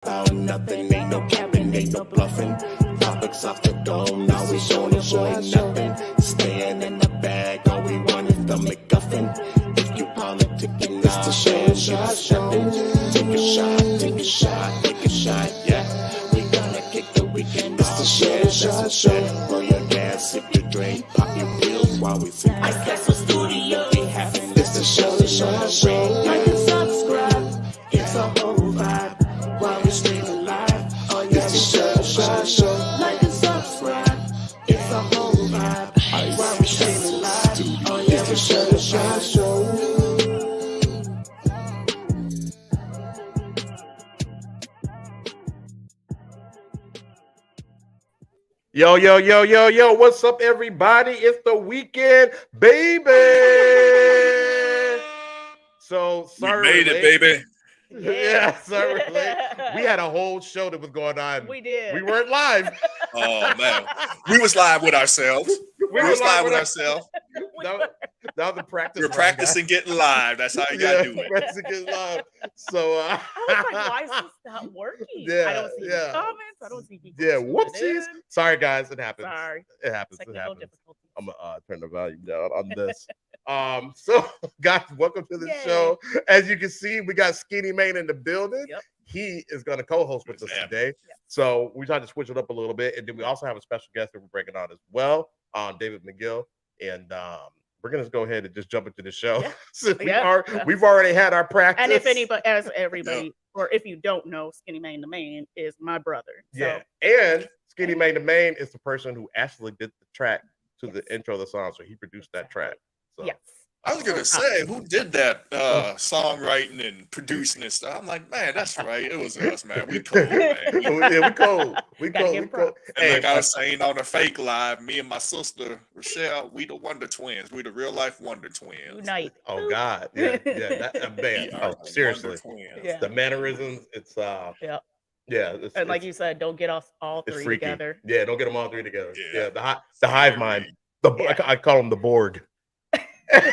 About nothing, ain't no capping, ain't no bluffing. Topics off the dome, now we showing nothing. Staying in the bag, all we want is the McGuffin. If you politicking, it's the show. Take a shot, take a shot, take a shot, yeah. We gonna kick the weekend. It's the show. Roll your gas, sip your drink, pop your pills while we sing. I guess the studio be having. It's the show. Like and subscribe, it's a whole vibe. While we streaming live, oh yeah, it's the show. Like and subscribe, it's a whole vibe. While we streaming live, oh yeah, it's the show. Yo, what's up, everybody? It's the weekend, baby. So sorry, we made it, baby. Yeah, sorry, late. We had a whole show that was going on. We did. We weren't live. Oh man, we was live with ourselves. We was live with ourselves. That was the practice. We're practicing getting live. That's how you gotta do it. Practicing getting live. So I was like, why is this not working? I don't see the comments. I don't see people. Yeah, whoopsies. Sorry, guys. It happens. Sorry. It happens. Technical It happens. difficulties. I'm gonna turn the volume down on this. So guys, welcome to the show. As you can see, we got Skinnymaine in the building. Yep. He is going to co-host with us today. Yep. So we tried to switch it up a little bit, and then we also have a special guest that we're bringing on as well, David McGill, and we're going to go ahead and just jump into the show. Yeah. Since we've already had our practice. And if anybody, as everybody, or if you don't know, Skinnymaine Da Mane is my brother. So. Yeah, and Skinnymaine Da Mane is the person who actually did the track to the intro of the song, so he produced that track. So. Yes. I was gonna say, who did that songwriting and producing and stuff? I'm like, man, that's right. It was us, man. We cold, man. We cold. We cold. And like I was saying on the fake live, me and my sister Chelle, we the Wonder Twins. We the real life Wonder Twins. Unite. Oh God, yeah. That man. Oh, seriously, the mannerisms. It's Yeah. And like you said, don't get us all three together. Yeah, don't get them all three together. Yeah, the hive mind. I call them the Borg. But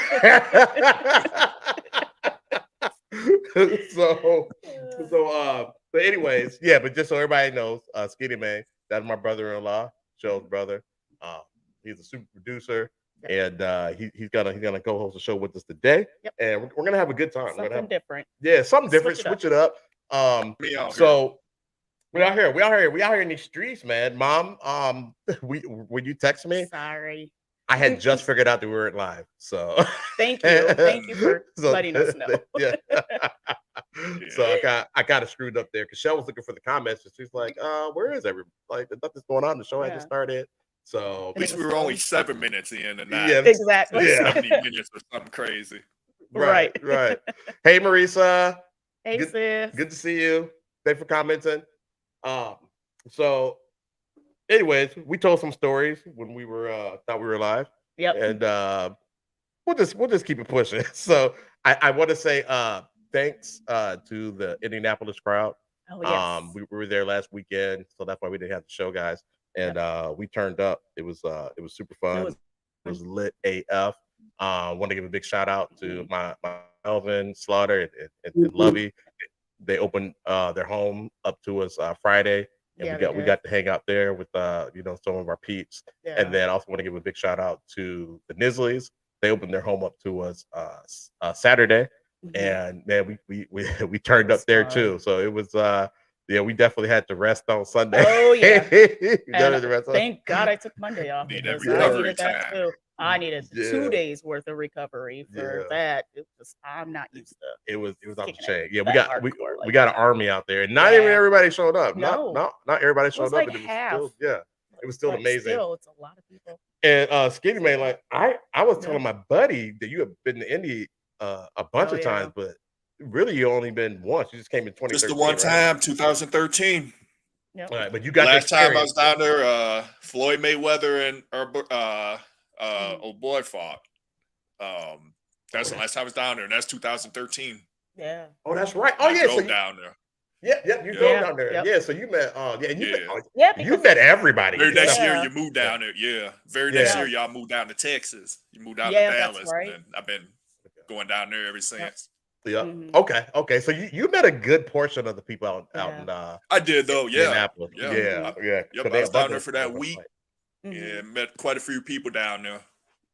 anyways, but just so everybody knows, Skinnymaine, that's my brother-in-law, Shelle's brother. He's a super producer, and he's gonna co-host the show with us today. Yep. And we're gonna have a good time. Something different. Yeah, something different. Switch it up. So we out here in these streets, man. Mom, when you text me, sorry. I had just figured out that we weren't live, so thank you for letting us know. So I got it screwed up there because Chelle was looking for the comments, and she's like, "Where is everybody? Like, nothing's going on. The show had just started." So at least we were only 7 minutes in, and not exactly 70 minutes or something crazy. Right. Hey, Marisa. Hey, sis. Good to see you. Thanks for commenting. So. Anyways, we told some stories when we were thought we were live. Yep. And we'll just keep it pushing. So I want to say thanks to the Indianapolis crowd. Oh yes. We were there last weekend, so that's why we didn't have the show, guys. And we turned up. It was super fun. It was lit AF. Want to give a big shout out to my Elvin, Slaughter, and Lovey. They opened their home up to us Friday. And we got to hang out there with some of our peeps. Yeah. And then I also want to give a big shout out to the Nisleys. They opened their home up to us Saturday. Mm-hmm. And man, we turned up there too. So it was we definitely had to rest on Sunday. Oh yeah. Thank God I took Monday off. I needed that too. I needed 2 days worth of recovery for that. I'm not used to. It was off the chain. Yeah, we got an army out there, and not even everybody showed up. No. Not everybody showed up. Like half. It was still amazing. Still, it's a lot of people. And Skinnymaine, like I was telling my buddy that you have been to Indy a bunch of times, but really you only been once. You just came in 2013. Just the one time, 2013. Yep. All right, but you got last time I was down there. Floyd Mayweather and old boy fought. That's the last time I was down there, and that's 2013. Yeah. Oh, that's right. Oh, yeah. So down there. Yeah, you drove down there. Yep. Yeah, so you met. You met everybody. Very next year, you moved down there. Yeah. Very next year, y'all moved down to Texas. You moved down to Dallas. That's right. And I've been going down there ever since. Yeah. Mhm. Okay. So you met a good portion of the people out Yeah. in I did though. Yeah. Indianapolis. Yeah. Yeah. Mhm. Yeah. Yep. 'Cause I they was a down bunch there of for that them week. fight. Yeah, Mhm. met quite a few people down there.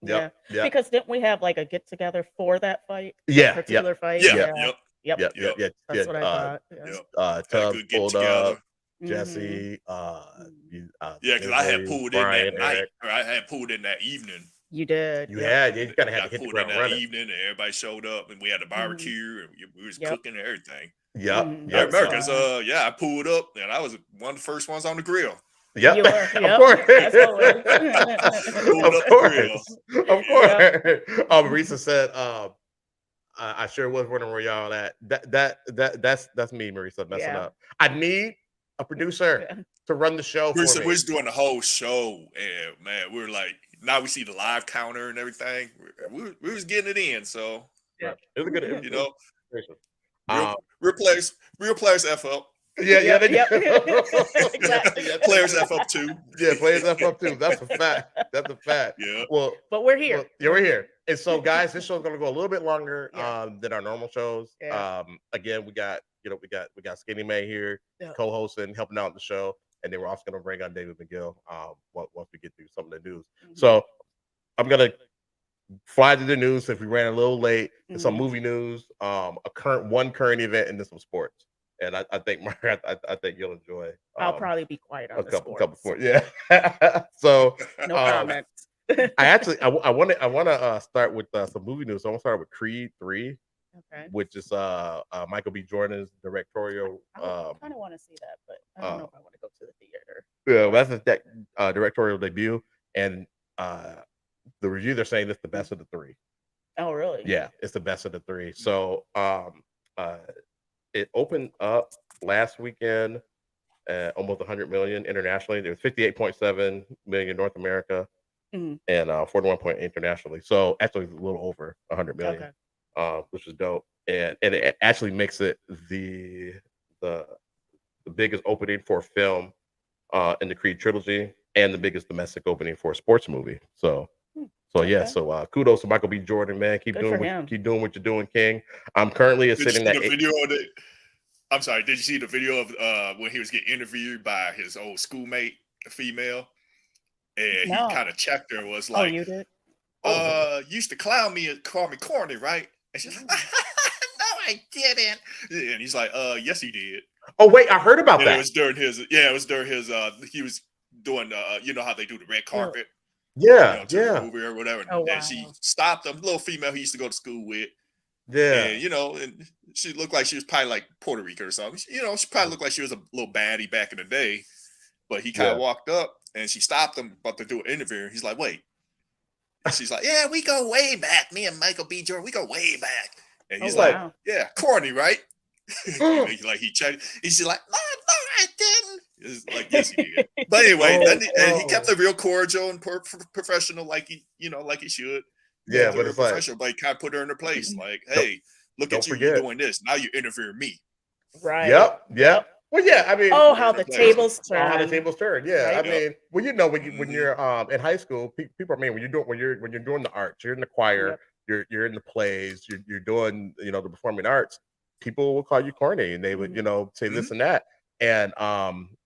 Yeah. Yep. Because didn't we have like a get together for that fight? Yeah. Particular fight? Yeah. Yep. Yep. Yep. Yep. Yep. That's what I thought. Yeah. Yep. Had a Tubbs good get pulled together. up. Mhm. Jesse, Mhm. Yeah, because I had Misery, pulled in that Brian, night, Eric. or I had pulled in that evening. You did. You Yep. had, yeah, you kind of had I to hit the pulled in ground that running. evening, and everybody showed up, and we had a Mhm. barbecue, and we was Yep. cooking and everything. Yep. Mhm. I Yep. remember That's because I pulled up, and I was one of the first ones on the grill. Yep. You were. Of Yep. course. As always. Pulled Of up the grill. course. Of Yeah. course. Risa said, I sure was wondering where y'all at. That's me, Marisa, messing Yeah. up. I need a producer Yeah. to run the show We for me. was doing the whole show, and man, we were like, now we see the live counter and everything. We was getting it in, so Right. It was a good. you know, Um, real players F up, yeah, Yep. they do. Exactly. Yeah, players F up too. yeah, players F up too. That's a fact. That's a fact. Yeah. Well, But we're here. yeah, we're here. And so, guys, this show's gonna go a little bit longer Yeah. than our normal shows. Yeah. Again, we got Skinnymaine here, Yeah. co-hosting, helping out the show, and then we're also gonna bring on David McGill. Once we get through some of the news. Mhm. So I'm gonna fly to the news if we ran a little late. And some Mhm. movie news, one current event, and then some sports. And I think Mark, I think you'll enjoy. I'll probably be quiet on a the couple sports. sports. Yeah. So No comment. I want to start with some movie news. So I want to start with Creed 3, Okay. which is Michael B. Jordan's directorial. I kind of want to see that, but I don't know if I want to go to the theater. Yeah, that's his directorial debut, and the review they're saying it's the best of the three. Oh, really? Yeah, it's the best of the three. So it opened up last weekend at almost 100 million internationally. There was 58.7 million in North America. Mhm. And 41 internationally. So actually a little over 100 million, Okay. which is dope. And it actually makes it the biggest opening for a film in the Creed trilogy, and the biggest domestic opening for a sports movie. So yeah, Okay. so kudos to Michael B. Jordan, man. Keep Good doing for him. what you're doing, King. I'm currently Did you sitting see at the video of it? I'm sorry. Did you see the video of when he was getting interviewed by his old schoolmate, a female? And No. he kind of checked her and was Oh, like, you did? used to clown me and call me corny, right? And she's like, no, I didn't. And he's like, yes, he did. Oh, wait, I heard about And that. it was during his, he was doing, you know how they do the red carpet? Yeah, to the movie or whatever. Oh, And she wow. stopped him, little female he used to go to school with. yeah. And, and she looked like she was probably like Puerto Rican or something. She probably looked like she was a little baddie back in the day. But he kind of walked up and she stopped him about to do an interview. He's like, wait. And she's like, yeah, we go way back. Me and Michael B. Jordan, we go way back. And he's like, wow. yeah, corny, right? Like he checked. He's like, no, I didn't. It's like, yes, he did. But anyway, and he kept it real cordial and professional, like he should. Yeah, But but it's like, professional, but he kind of put her in her place. Like, hey, look don't at you, forget. you're doing this. Now you interview me. Right. Yep. Well, yeah, I mean, Oh, how the tables turn. how the tables turn. Yeah, Right? I mean, well, when you're in high school, people. I mean, when you're doing the arts, you're in the choir, you're in the plays, you're doing the performing arts. People will call you corny, and they would say this and that, and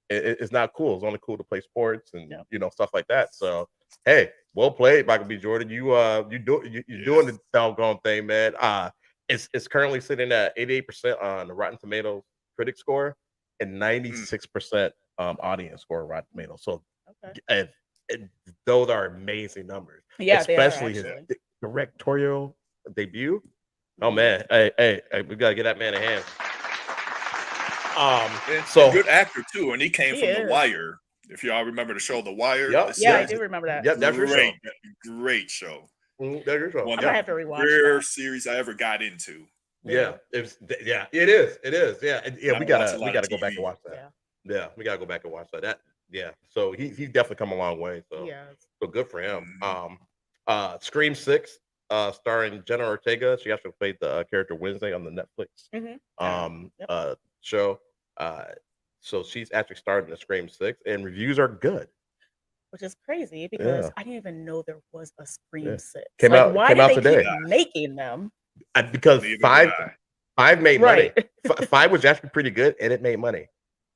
it's not cool. It's only cool to play sports and stuff like that. So hey, well played, Michael B. Jordan. You're doing the doggone thing, man. It's currently sitting at 88% on the Rotten Tomatoes critic score and 96% audience score on Rotten Tomatoes. So and those are amazing numbers. Yeah, especially they are, his directorial debut. Oh man, hey, we gotta get that man a hand. So good actor too, and he came He from is. The Wire. If y'all remember the show The Wire, Yep. Yeah, I do remember that. Yep, that's your show. Great show. That's your show. One I'm of gonna have the to rewatch rare that. series I ever got into. Yeah, it is. Yeah, I we watch a gotta lot of go back TV. and watch that. Yeah. Yeah, we gotta go back and watch that. So he's definitely come a long way. So so good for him. Scream 6, starring Jenna Ortega. She actually played the character Wednesday on the Netflix show. So she's actually starting the Scream 6, and reviews are good. Which is crazy because I didn't even know there was a Scream 6. Came out why do they today. keep making them? Because Neither five did I. 5 made Right. money. 5 was actually pretty good, and it made money.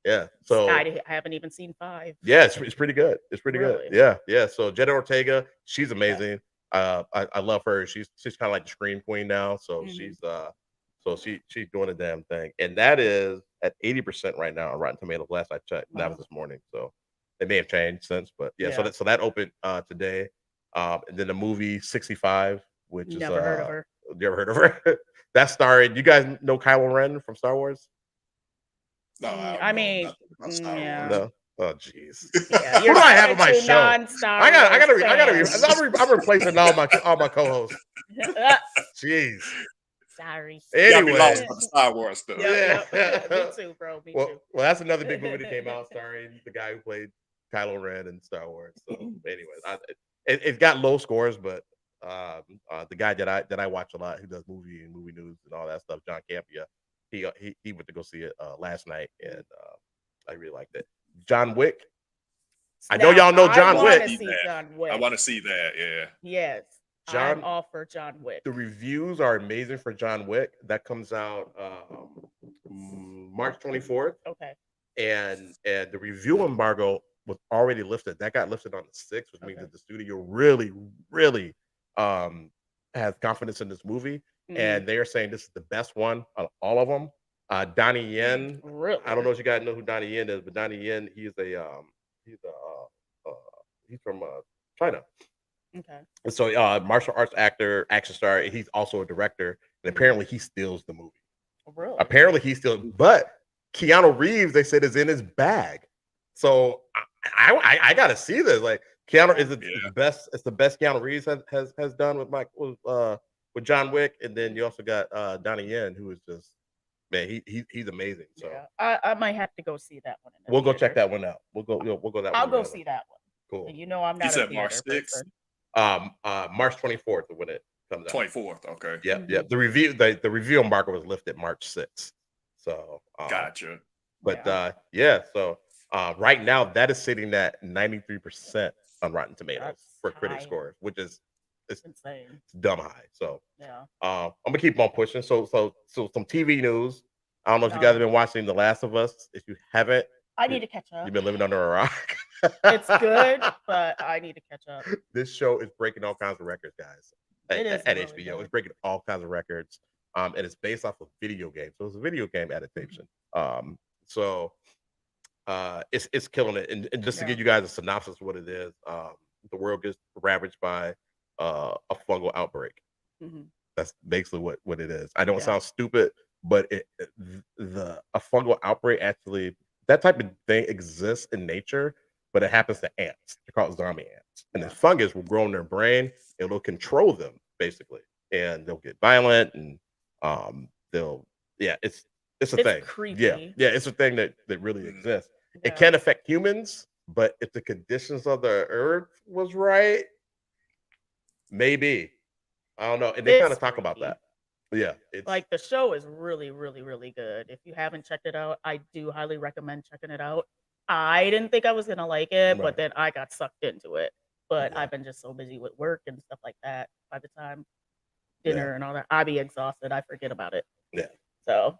Yeah. So I haven't even seen 5. yeah, it's pretty good. It's pretty Really? good. Yeah. So Jenna Ortega, she's amazing. I love her. She's kind of like the scream queen now. So she's doing a damn thing, and that is at 80% right now on Rotten Tomatoes. Last I checked, that was this morning. So it may have changed since, but yeah. So that opened today, and then the movie 65, which Never heard of her. You ever heard of her? That's starring. You guys know Kylo Ren from Star Wars? No, I mean, yeah. No. Oh, jeez. Yeah, Who do I have on my show? Non-Star I gotta. Wars I'm replacing all my co-hosts. Jeez. Sorry. Y'all be lost Anyway, for the Star Wars stuff. Yeah. Me too, bro. Me too. well, that's another big movie that came out starring the guy who played Kylo Ren in Star Wars. So, anyways, it got low scores, but the guy that I watch a lot, who does movie news and all that stuff, John Campia, he went to go see it last night, and I really liked it. John Wick. I know y'all know John Wick. I want to see that. Yeah. Yes. I'm all for John Wick. The reviews are amazing for John Wick. That comes out March 24th. Okay. And the review embargo was already lifted. That got lifted on the 6th, which means that the studio really, really has confidence in this movie. And they are saying this is the best one of all of them. Donnie Yen. Really? I don't know if you guys know who Donnie Yen is, but Donnie Yen, he's from China. Okay. And so martial arts actor, action star, he's also a director, and apparently he steals the movie. Really? Apparently he steals, but Keanu Reeves, they said, is in his bag. So I gotta see this. Like Keanu is the best. It's the best Keanu Reeves has done with John Wick, and then you also got Donnie Yen, who is just, man, he's amazing. So yeah, I might have to go see that one. We'll go check that one out. We'll go that one. I'll go see that one. Cool. And you know I'm not a theater March 6th? person. March 24th when it comes out. 24th. Okay. Yeah. The review embargo was lifted March 6th. So gotcha. But so right now that is sitting at 93% on Rotten Tomatoes for critic scores, which is insane. It's dumb high. So yeah, I'm gonna keep on pushing. So some TV news. I don't know if you guys have been watching The Last of Us. If you haven't, I need to catch up. You've been living under a rock. It's good, but I need to catch up. This show is breaking all kinds of records, guys. At really HBO, good. It's breaking all kinds of records. And it's based off of video games, so it's a video game adaptation. It's killing it. And just to give you guys a synopsis of what it is, the world gets ravaged by a fungal outbreak. That's basically what it is. I don't sound stupid, but a fungal outbreak actually, that type of thing exists in nature, but it happens to ants. They're called zombie ants, and the fungus will grow in their brain. It'll control them basically, and they'll get violent, and it's a thing. Creepy. Yeah, it's a thing that really exists. It can affect humans, but if the conditions of the earth was right, maybe. I don't know. And they kind of talk about that. Yeah. It's like the show is really, really, really good. If you haven't checked it out, I do highly recommend checking it out. I didn't think I was gonna like it, but then I got sucked into it. But I've been just so busy with work and stuff like that. By the time dinner and all that, I'll be exhausted. I forget about it. Yeah. So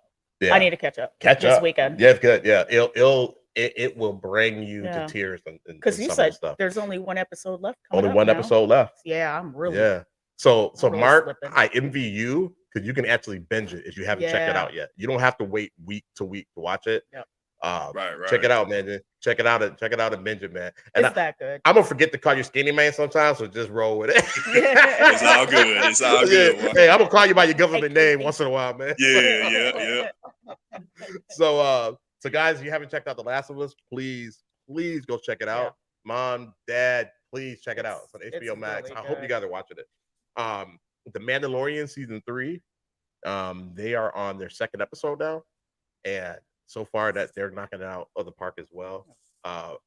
I need to catch up. This weekend. Yeah, it's good. Yeah. It will bring you to tears because you said there's only one episode left. Only one episode left. Yeah, I'm really So really Mark, slipping. I envy you because you can actually binge it if you haven't checked it out yet. You don't have to wait week to week to watch it. Yep. Right. Check it out, man. Check it out and binge it, man. And it's that good. I'm gonna forget to call you Skinnymaine sometimes, so just roll with it. It's all good. It's all good. Yeah. Hey, I'm gonna call you by your government name once in a while, man. Yeah. So guys, if you haven't checked out The Last of Us, please go check it out. Mom, Dad, please check it out. It's on HBO Max. Really I hope you guys are watching it. The Mandalorian season 3, they are on their second episode now, and so far that they're knocking it out of the park as well. I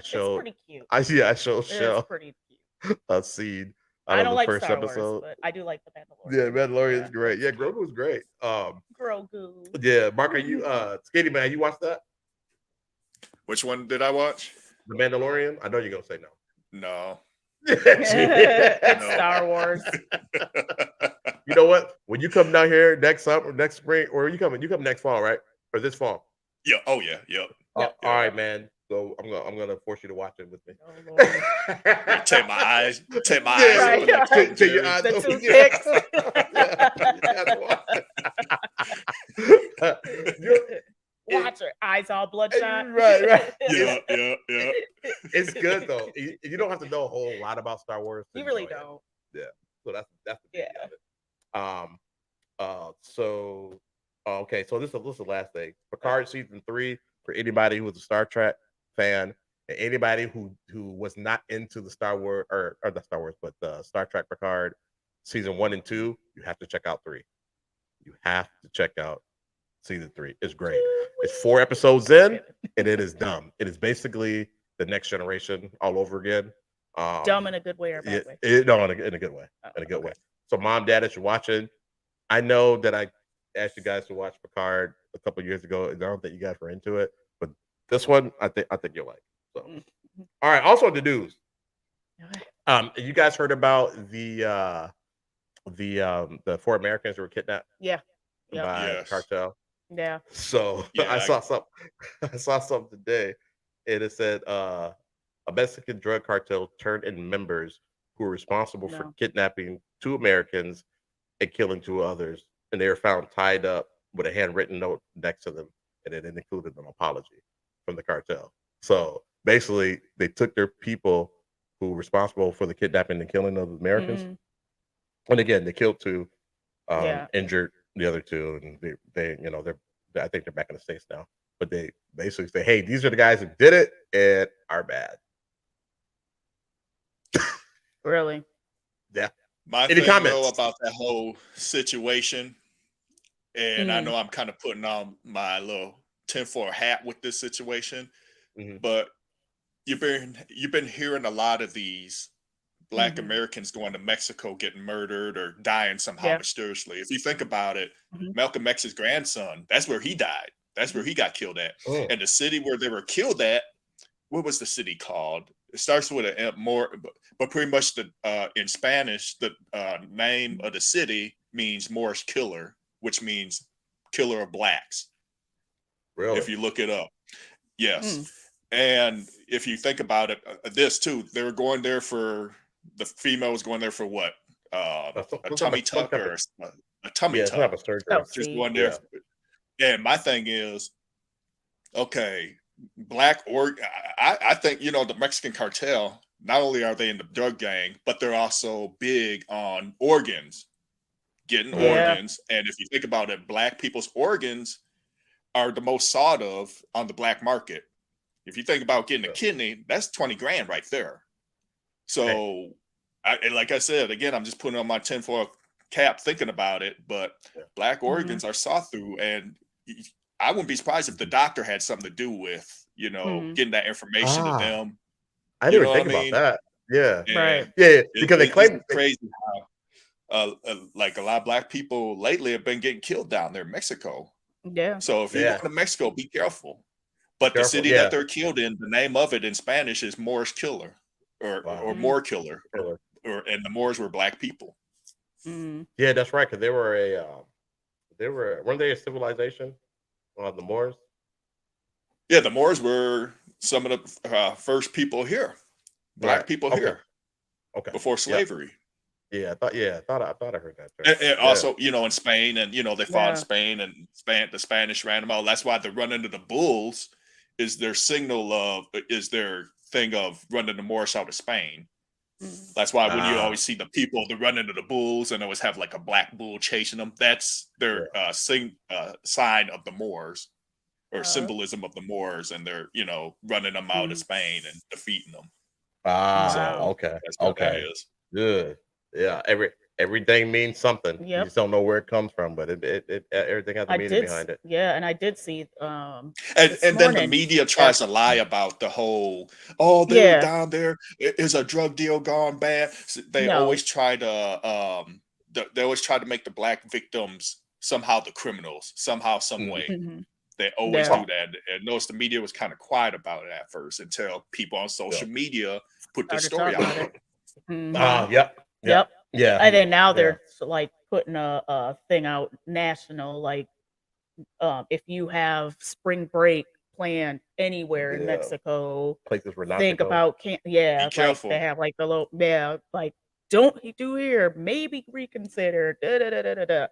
showed. It's pretty cute. I showed Chelle pretty cute. A scene. I don't the like first Star episode. Wars, but I do like the Mandalorian. Yeah, Mandalorian is great. Yeah, Grogu was great. Grogu. Yeah, Mark, are you Skinnymaine? You watched that? Which one did I watch? The Mandalorian. I know you're gonna say no. No. It's Star Wars. You know what? When you come down here next summer, next spring, or you come next fall, right? Or this fall? Yeah. Oh yeah. Yep. Yep. All right, man. So I'm gonna force you to watch it with me. Oh, Lord. You take my eyes Yeah, open like Tom and take your Jerry. eyes The open. toothpicks. Watch her eyes all bloodshot. Right. Yeah. It's good though. You don't have to know a whole lot about Star Wars. You really enjoy it. don't. Yeah. So that's the beauty Yeah. of it. So okay, so this is the last thing. Picard season 3 for anybody who was a Star Trek fan and anybody who was not into the Star Wars or not Star Wars, but the Star Trek Picard season 1 and 2, you have to check out 3. You have to check out season 3. It's great. It's 4 episodes in, and it is dumb. It is basically the Next Generation all over again. Dumb in a good way or a bad way? No, in a good way. In a good way. So, mom, dad, as you're watching, I know that I asked you guys to watch Picard a couple of years ago, and I don't think you guys were into it, but this one, I think you'll like. So, all right. Also, the news. You guys heard about the 4 Americans who were kidnapped? Yeah. By Yes. cartel. Yeah. So I saw something today, and it said a Mexican drug cartel turned in members who were responsible for kidnapping 2 Americans and killing 2 others, and they were found tied up with a handwritten note next to them, and it included an apology from the cartel. So basically, they took their people who were responsible for the kidnapping and killing of Americans, and again, they killed 2, injured the other 2, and they I think they're back in the States now. But they basically say, hey, these are the guys who did it and are bad. Really? Yeah. My Any thing comments? though about that whole situation, and I know I'm kind of putting on my little tinfoil hat with this situation, but you've been hearing a lot of these Black Americans going to Mexico getting murdered or dying somehow mysteriously. If you think about it, Malcolm X's grandson, that's where he died. That's where he got killed at. And the city where they were killed at, what was the city called? It starts with a more, but pretty much in Spanish, the name of the city means Moorish killer, which means killer of blacks. Really? If you look it up. Yes. And if you think about it, this too, they were going there for, the female was going there for what? A tummy tuck or a tummy tuck. Have a surgery. Just going there. And my thing is, okay, I think, the Mexican cartel, not only are they in the drug gang, but they're also big on organs, getting organs. And if you think about it, Black people's organs are the most sought of on the black market. If you think about getting a kidney, that's 20 grand right there. So, like I said, again, I'm just putting on my tinfoil cap thinking about it, but Black organs are sought through, and I wouldn't be surprised if the doctor had something to do with, getting that information to them. I didn't even think about that. Yeah. Right. Yeah, because they claim it's crazy how like a lot of Black people lately have been getting killed down there in Mexico. Yeah. So if you're going to Mexico, be careful. But the city that they're killed in, the name of it in Spanish is Moorish killer, or Moor killer, and the Moors were Black people. Yeah, that's right. Because weren't they a civilization? The Moors. Yeah, the Moors were some of the first people here, Black people here. Okay. Before slavery. Yeah, I thought I heard that. And also, in Spain, and they fought in Spain, and the Spanish ran them out. That's why the run into the bulls is their their thing of running the Moorish out of Spain. That's why when you always see the people that run into the bulls and always have like a black bull chasing them, that's their sign of the Moors, or symbolism of the Moors, and they're running them out of Spain and defeating them. Okay. That's what that is. Good. Yeah, everything means something. Yep. You just don't know where it comes from, but it everything has a meaning behind it. Yeah, and I did see and then the media tries to lie about the whole they're down there, is a drug deal gone bad. They always try to make the Black victims somehow the criminals, somehow, some way. They always do that. And notice the media was kind of quiet about it at first until people on social media put the story out. Yep. Yeah. And then now they're like putting a thing out national, like if you have spring break planned anywhere in Mexico, places were not think to go. about Be careful. Like they have like the little like don't do here, maybe reconsider. Da, da, da, da, da, da.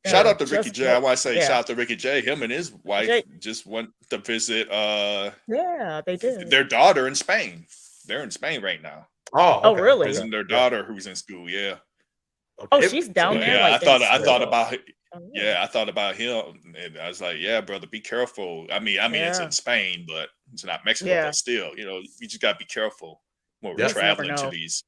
Shout out to Just Ricky J. I want to say shout out to Ricky J. Him and his wife J. just went to visit Yeah, they did. their daughter in Spain. They're in Spain right now. Oh, okay. Really? Visiting their daughter who's in school. Yeah. Okay. Oh, she's down there. Yeah, like, I thought about Oh, yeah, I thought about him, and I was like, "Yeah, brother, be careful." I mean, it's in Spain, but it's not Mexico. Yeah. But still, you just gotta be careful when we're Just never traveling to know. these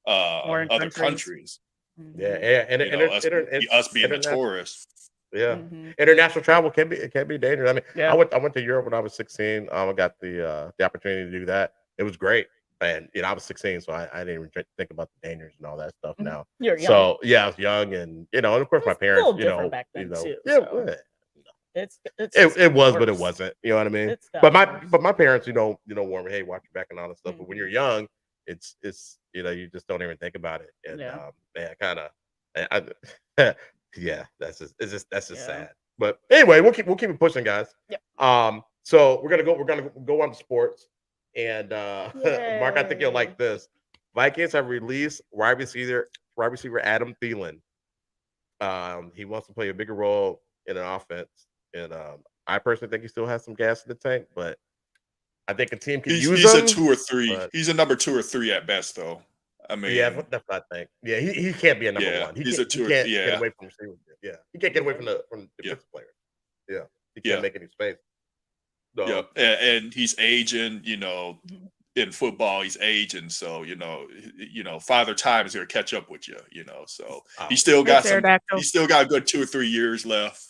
Foreign other countries. countries. Yeah, and Us being a tourist. Yeah, Mhm. international travel can be dangerous. I mean, Yeah. I went to Europe when I was 16. I got the opportunity to do that. It was great, and I was 16, so I didn't even think about the dangers and all that stuff. Mhm. Now, You're young. so yeah, I was young, and and of course my It's a parents, little different back then, too, yeah, so. yeah. It's It was, but it worse. wasn't. You know what I mean? It's But gotten worse. my parents, warn me, hey, watch your back and all that stuff. But when Mhm. you're young, it's you just don't even think about it. And Yeah. man, kind of, yeah, that's just Yeah. sad. But anyway, we'll keep it pushing, guys. Yep. So we're gonna go on to sports. And Mark, I think you'll like this. Vikings have released wide receiver Adam Thielen. He wants to play a bigger role in an offense, and I personally think he still has some gas in the tank, but I think a team can use He's him. a 2 or 3. but- He's a number 2 or 3 at best, though. I mean, yeah, that's what I think. Yeah, he can't be a number one. he's a 2 he can't yeah. get away from receivers. Yeah, he can't get away from the defensive players. Yeah, he can't make any space. So, Yeah, and he's aging. In football, he's aging. So Father Time is going to catch up with you. So he's still got he's still got a good 2 or 3 years left.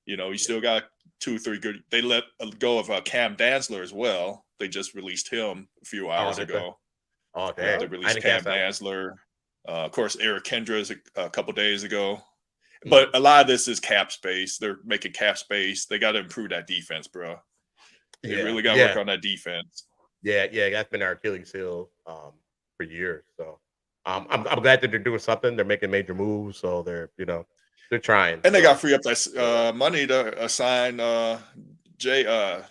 He's still got 2 or 3 good. They let go of Cam Dantzler as well. They just released him a few hours ago. Oh, damn. They released Cam Dantzler. Of course, Eric Kendra a couple days ago. Mm-hmm. But a lot of this is cap space. They're making cap space. They got to improve that defense, bro. They really got to work on that defense. Yeah, that's been our Achilles heel for years. So I'm glad that they're doing something. They're making major moves. So they're they're trying. And they got to free up that money to assign Justin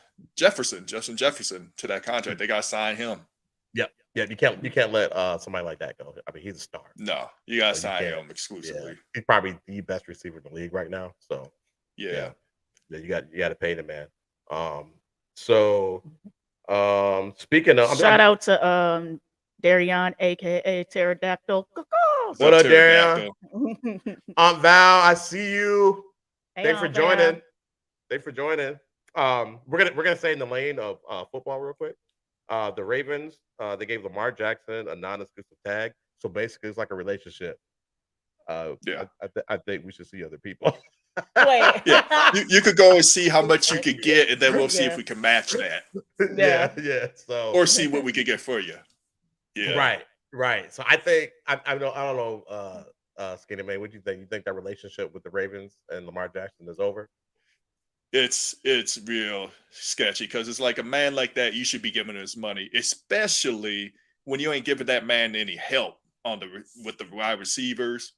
Jefferson to that contract. They got to sign him. Yeah, you can't let somebody like that go. I mean, he's a star. No, you got to sign him exclusively. Yeah. He's probably the best receiver in the league right now. So yeah, you got to pay the man. So speaking of, shout out to Darion, aka Pterodactyl. What up, Darion? Aunt Val, I see you. Thanks for joining. We're gonna stay in the lane of football real quick. The Ravens, they gave Lamar Jackson a non-exclusive tag, so basically it's like a relationship. I think we should see other people. Wait. Yeah, you could go and see how much you could get, and then we'll see if we can match that. Yeah. So or see what we could get for you. Yeah. Right. So I think I don't know, Skinnymaine, what do you think? You think that relationship with the Ravens and Lamar Jackson is over? It's real sketchy because it's like a man like that, you should be giving his money, especially when you ain't giving that man any help with the wide receivers.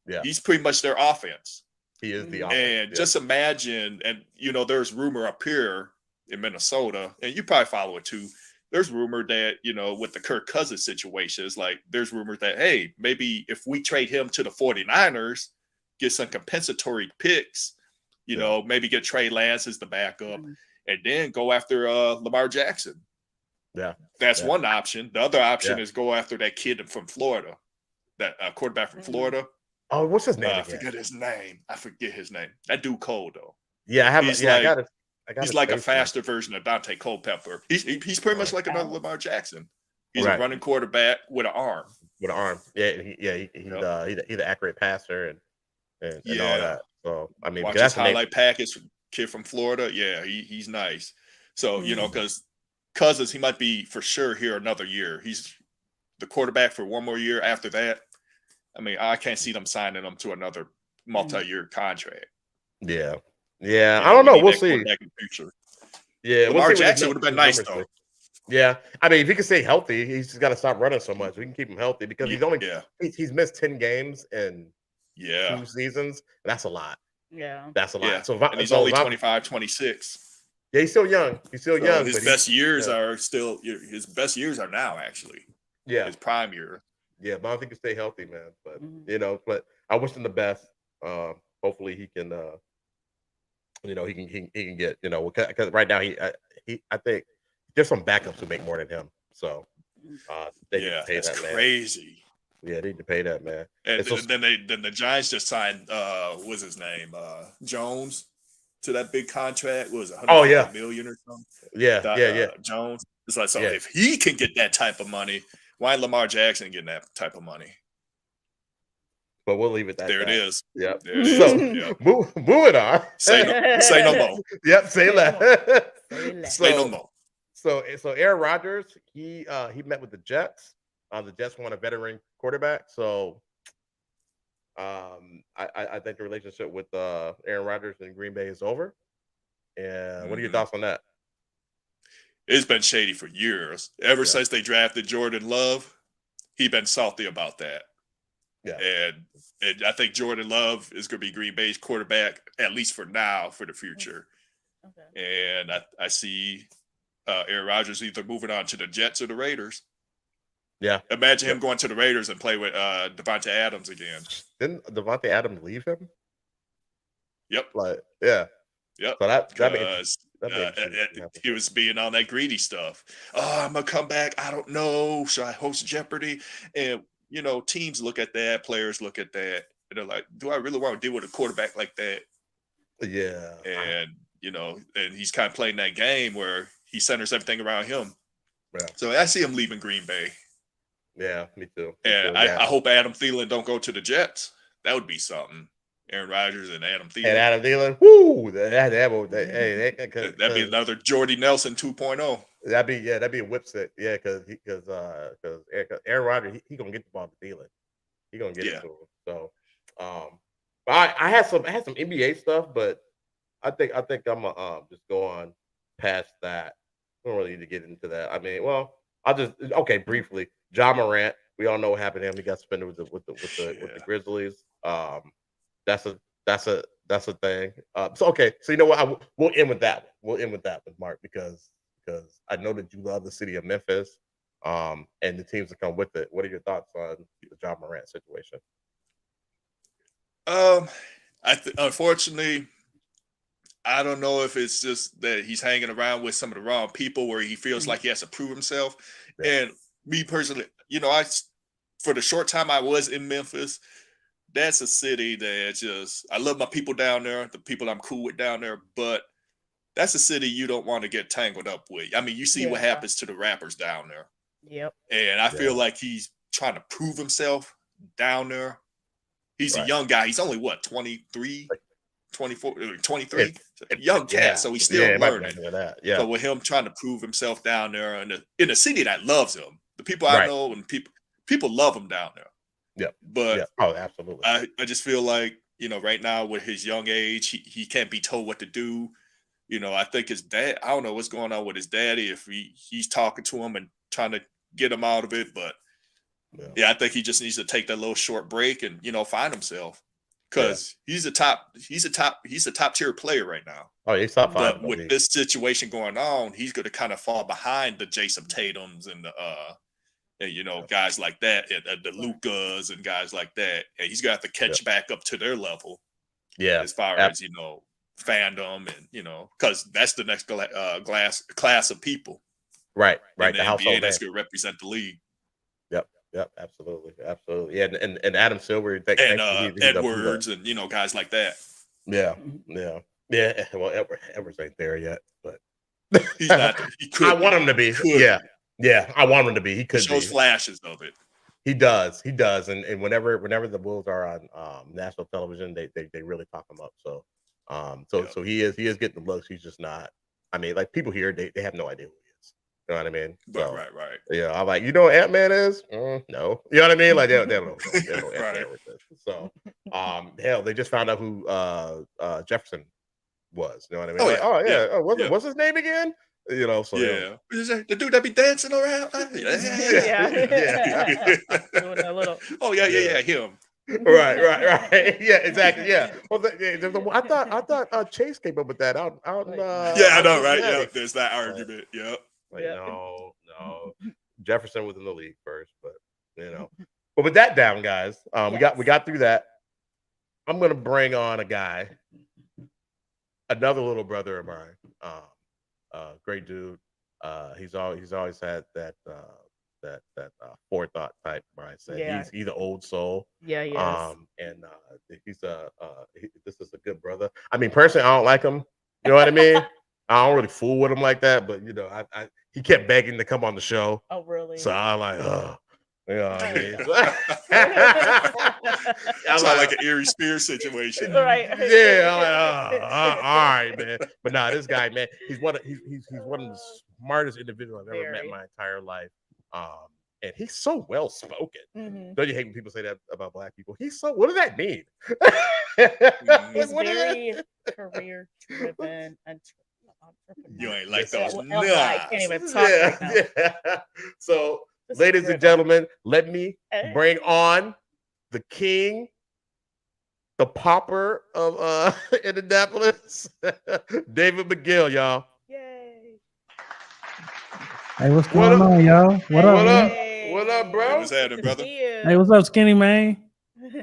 Yeah, he's pretty much their offense. He is the offense. And just imagine, and there's rumor up here in Minnesota, and you probably follow it too. There's rumor that, with the Kirk Cousins situation, it's like there's rumors that, hey, maybe if we trade him to the 49ers, get some compensatory picks, maybe get Trey Lance as the backup, and then go after Lamar Jackson. Yeah. That's one option. The other option is go after that kid from Florida, that quarterback from Florida. Oh, what's his name? I forget his name. That dude cold though. Yeah, I have. I got it. He's like a faster version of Dante Culpepper. He's pretty much like another Lamar Jackson. He's a running quarterback with an arm. Yeah, he's an accurate passer and all that. So I mean, watch his highlight package. Kid from Florida. Yeah, he's nice. So because Cousins, he might be for sure here another year. He's the quarterback for one more year. After that, I mean, I can't see them signing him to another multi-year contract. Yeah. I don't know. We'll see. Future. Yeah, Lamar Jackson would have been nice though. Yeah, I mean, if he can stay healthy, he's just got to stop running so much. We can keep him healthy because Yeah. he's missed 10 games in Yeah. 2 seasons. That's a lot. Yeah. That's a Yeah. lot. So And he's only 25, 26. yeah, he's still young. He's still So young. his But best years yeah. are still his best years are now, actually. Yeah, His prime year. yeah. But I don't think he can stay healthy, man. But Mhm. you know, but I wish him the best. Hopefully he can. You know, he can get. You know, because right now I think there's some backups who make more than him. So they need to Yeah, pay that's that man. crazy. Yeah, they need to pay that man. And so, then the Giants just signed what's his name? Jones to that big contract. What was it, oh yeah, $150 million or something? yeah. Jones. It's like, so Yeah. if he can get that type of money, why ain't Lamar Jackson getting that type of money? But we'll leave it at There that. it is. Yep. There it is. So Yep. moving on. Say no more. Yep. Say less. Say no more. So Aaron Rodgers, he met with the Jets. The Jets want a veteran quarterback. So I think the relationship with Aaron Rodgers and Green Bay is over. And what are your thoughts on that? It's been shady for years. Ever since they drafted Jordan Love, he been salty about that. Yeah. And I think Jordan Love is going to be Green Bay's quarterback, at least for now, for the future. Okay. And I see Aaron Rodgers either moving on to the Jets or the Raiders. Yeah. Imagine him going to the Raiders and play with Devontae Adams again. Didn't Devontae Adams leave him? Yep. Like, yeah. Yep. So he was being on that greedy stuff. Oh, I'm gonna come back. I don't know. Should I host Jeopardy? And you know, teams look at that, players look at that, and they're like, "Do I really want to deal with a quarterback like that?" Yeah. And you know, and he's kind of playing that game where he centers everything around him. Yeah. So I see him leaving Green Bay. Yeah, me too. And I hope Adam Thielen don't go to the Jets. That would be something. Aaron Rodgers and Adam Thielen. And Adam Thielen, woo! That'd be another Jordy Nelson 2.0. That'd be a whipset. Yeah, because Aaron Rodgers, he gonna get the ball to Thielen. He gonna get it to him. So, but I had some NBA stuff, but I think I'm gonna just go on past that. I don't really need to get into that. I mean, well, I'll just briefly. Ja Morant, we all know what happened to him. He got suspended with the Grizzlies. That's a thing. So you know what? We'll end with that one. We'll end with that one, Mark, because I know that you love the city of Memphis, and the teams that come with it. What are your thoughts on the Ja Morant situation? Unfortunately, I don't know if it's just that he's hanging around with some of the wrong people where he feels like he has to prove himself. Yeah. And me personally, you know, for the short time I was in Memphis, that's a city that I love my people down there, the people I'm cool with down there, but that's a city you don't want to get tangled up with. I mean, you see what happens to the rappers down there. Yep. And I feel like he's trying to prove himself down there. He's a young guy. He's only, 23? 24, 23? Young cat, so he's still learning. Yeah. So with him trying to prove himself down there in a city that loves him, the people I know and people love him down there. Yeah. But absolutely. I just feel like, you know, right now with his young age, he can't be told what to do. You know, I think his dad, I don't know what's going on with his daddy, if he's talking to him and trying to get him out of it. But I think he just needs to take that little short break and, you know, find himself. Because he's a top tier player right now. Oh, he's top 5. But with this situation going on, he's going to kind of fall behind the Jason Tatums and the and, you know, guys like that, the Lukas and guys like that. And he's got to catch back up to their level. Yeah. As far as, you know, fandom and, you know, because that's the next class of people. Right. The NBA that's going to represent the league. Yep. Absolutely. Yeah. And Adam Silver. And Edwards and, you know, guys like that. Yeah. Well, Edwards ain't there yet, but he's not. He could. I want him to be. Yeah. I want him to be. He could. Shows flashes of it. He does. And whenever the Wolves are on national television, they really talk him up. So so he is getting the looks. He's just not. I mean, like people here, they have no idea who he is. You know what I mean? So, right. Yeah, I'm like, you know what Ant-Man is? No. You know what I mean? Like they don't know. They don't know Ant-Man is. So hell, they just found out who Jefferson was. You know what I mean? What's his name again? You know, so Yeah. The dude that be dancing around. Yeah. Doing a little. Oh yeah, him. right. Yeah, exactly. Yeah. Well, I thought Chase came up with that out in Yeah, I know, right? Cincinnati. Yeah, there's that argument. Yep. Like, Yep. no. Jefferson was in the league first, but you know. But with that down, guys, we got through that. I'm gonna bring on a guy, another little brother of mine. Great dude. He's always had that forethought type mindset. Yeah. He's the old soul. Yeah, yes. And he's this is a good brother. I mean, personally, I don't like him. You know what I mean? I don't really fool with him like that. But you know, he kept begging to come on the show. Oh, really? So I'm like, you know what I mean? It's like an Eerie Spears situation. Right. Yeah, I'm like, all right, man. But nah, this guy, man, he's one of the smartest individuals I've ever met in my entire life. And he's so well spoken. Mm-hmm. Don't you hate when people say that about Black people? What does that mean? He's very career driven and entrepreneur. You ain't like those. I can't even talk right now. Yeah. So, ladies and gentlemen, let me bring on the king, the popper of Indianapolis, David McGill, y'all. Yay. Hey, what's going on, y'all? What up, man? What up, bro? What's happening, brother? Hey, what's up, Skinnymaine?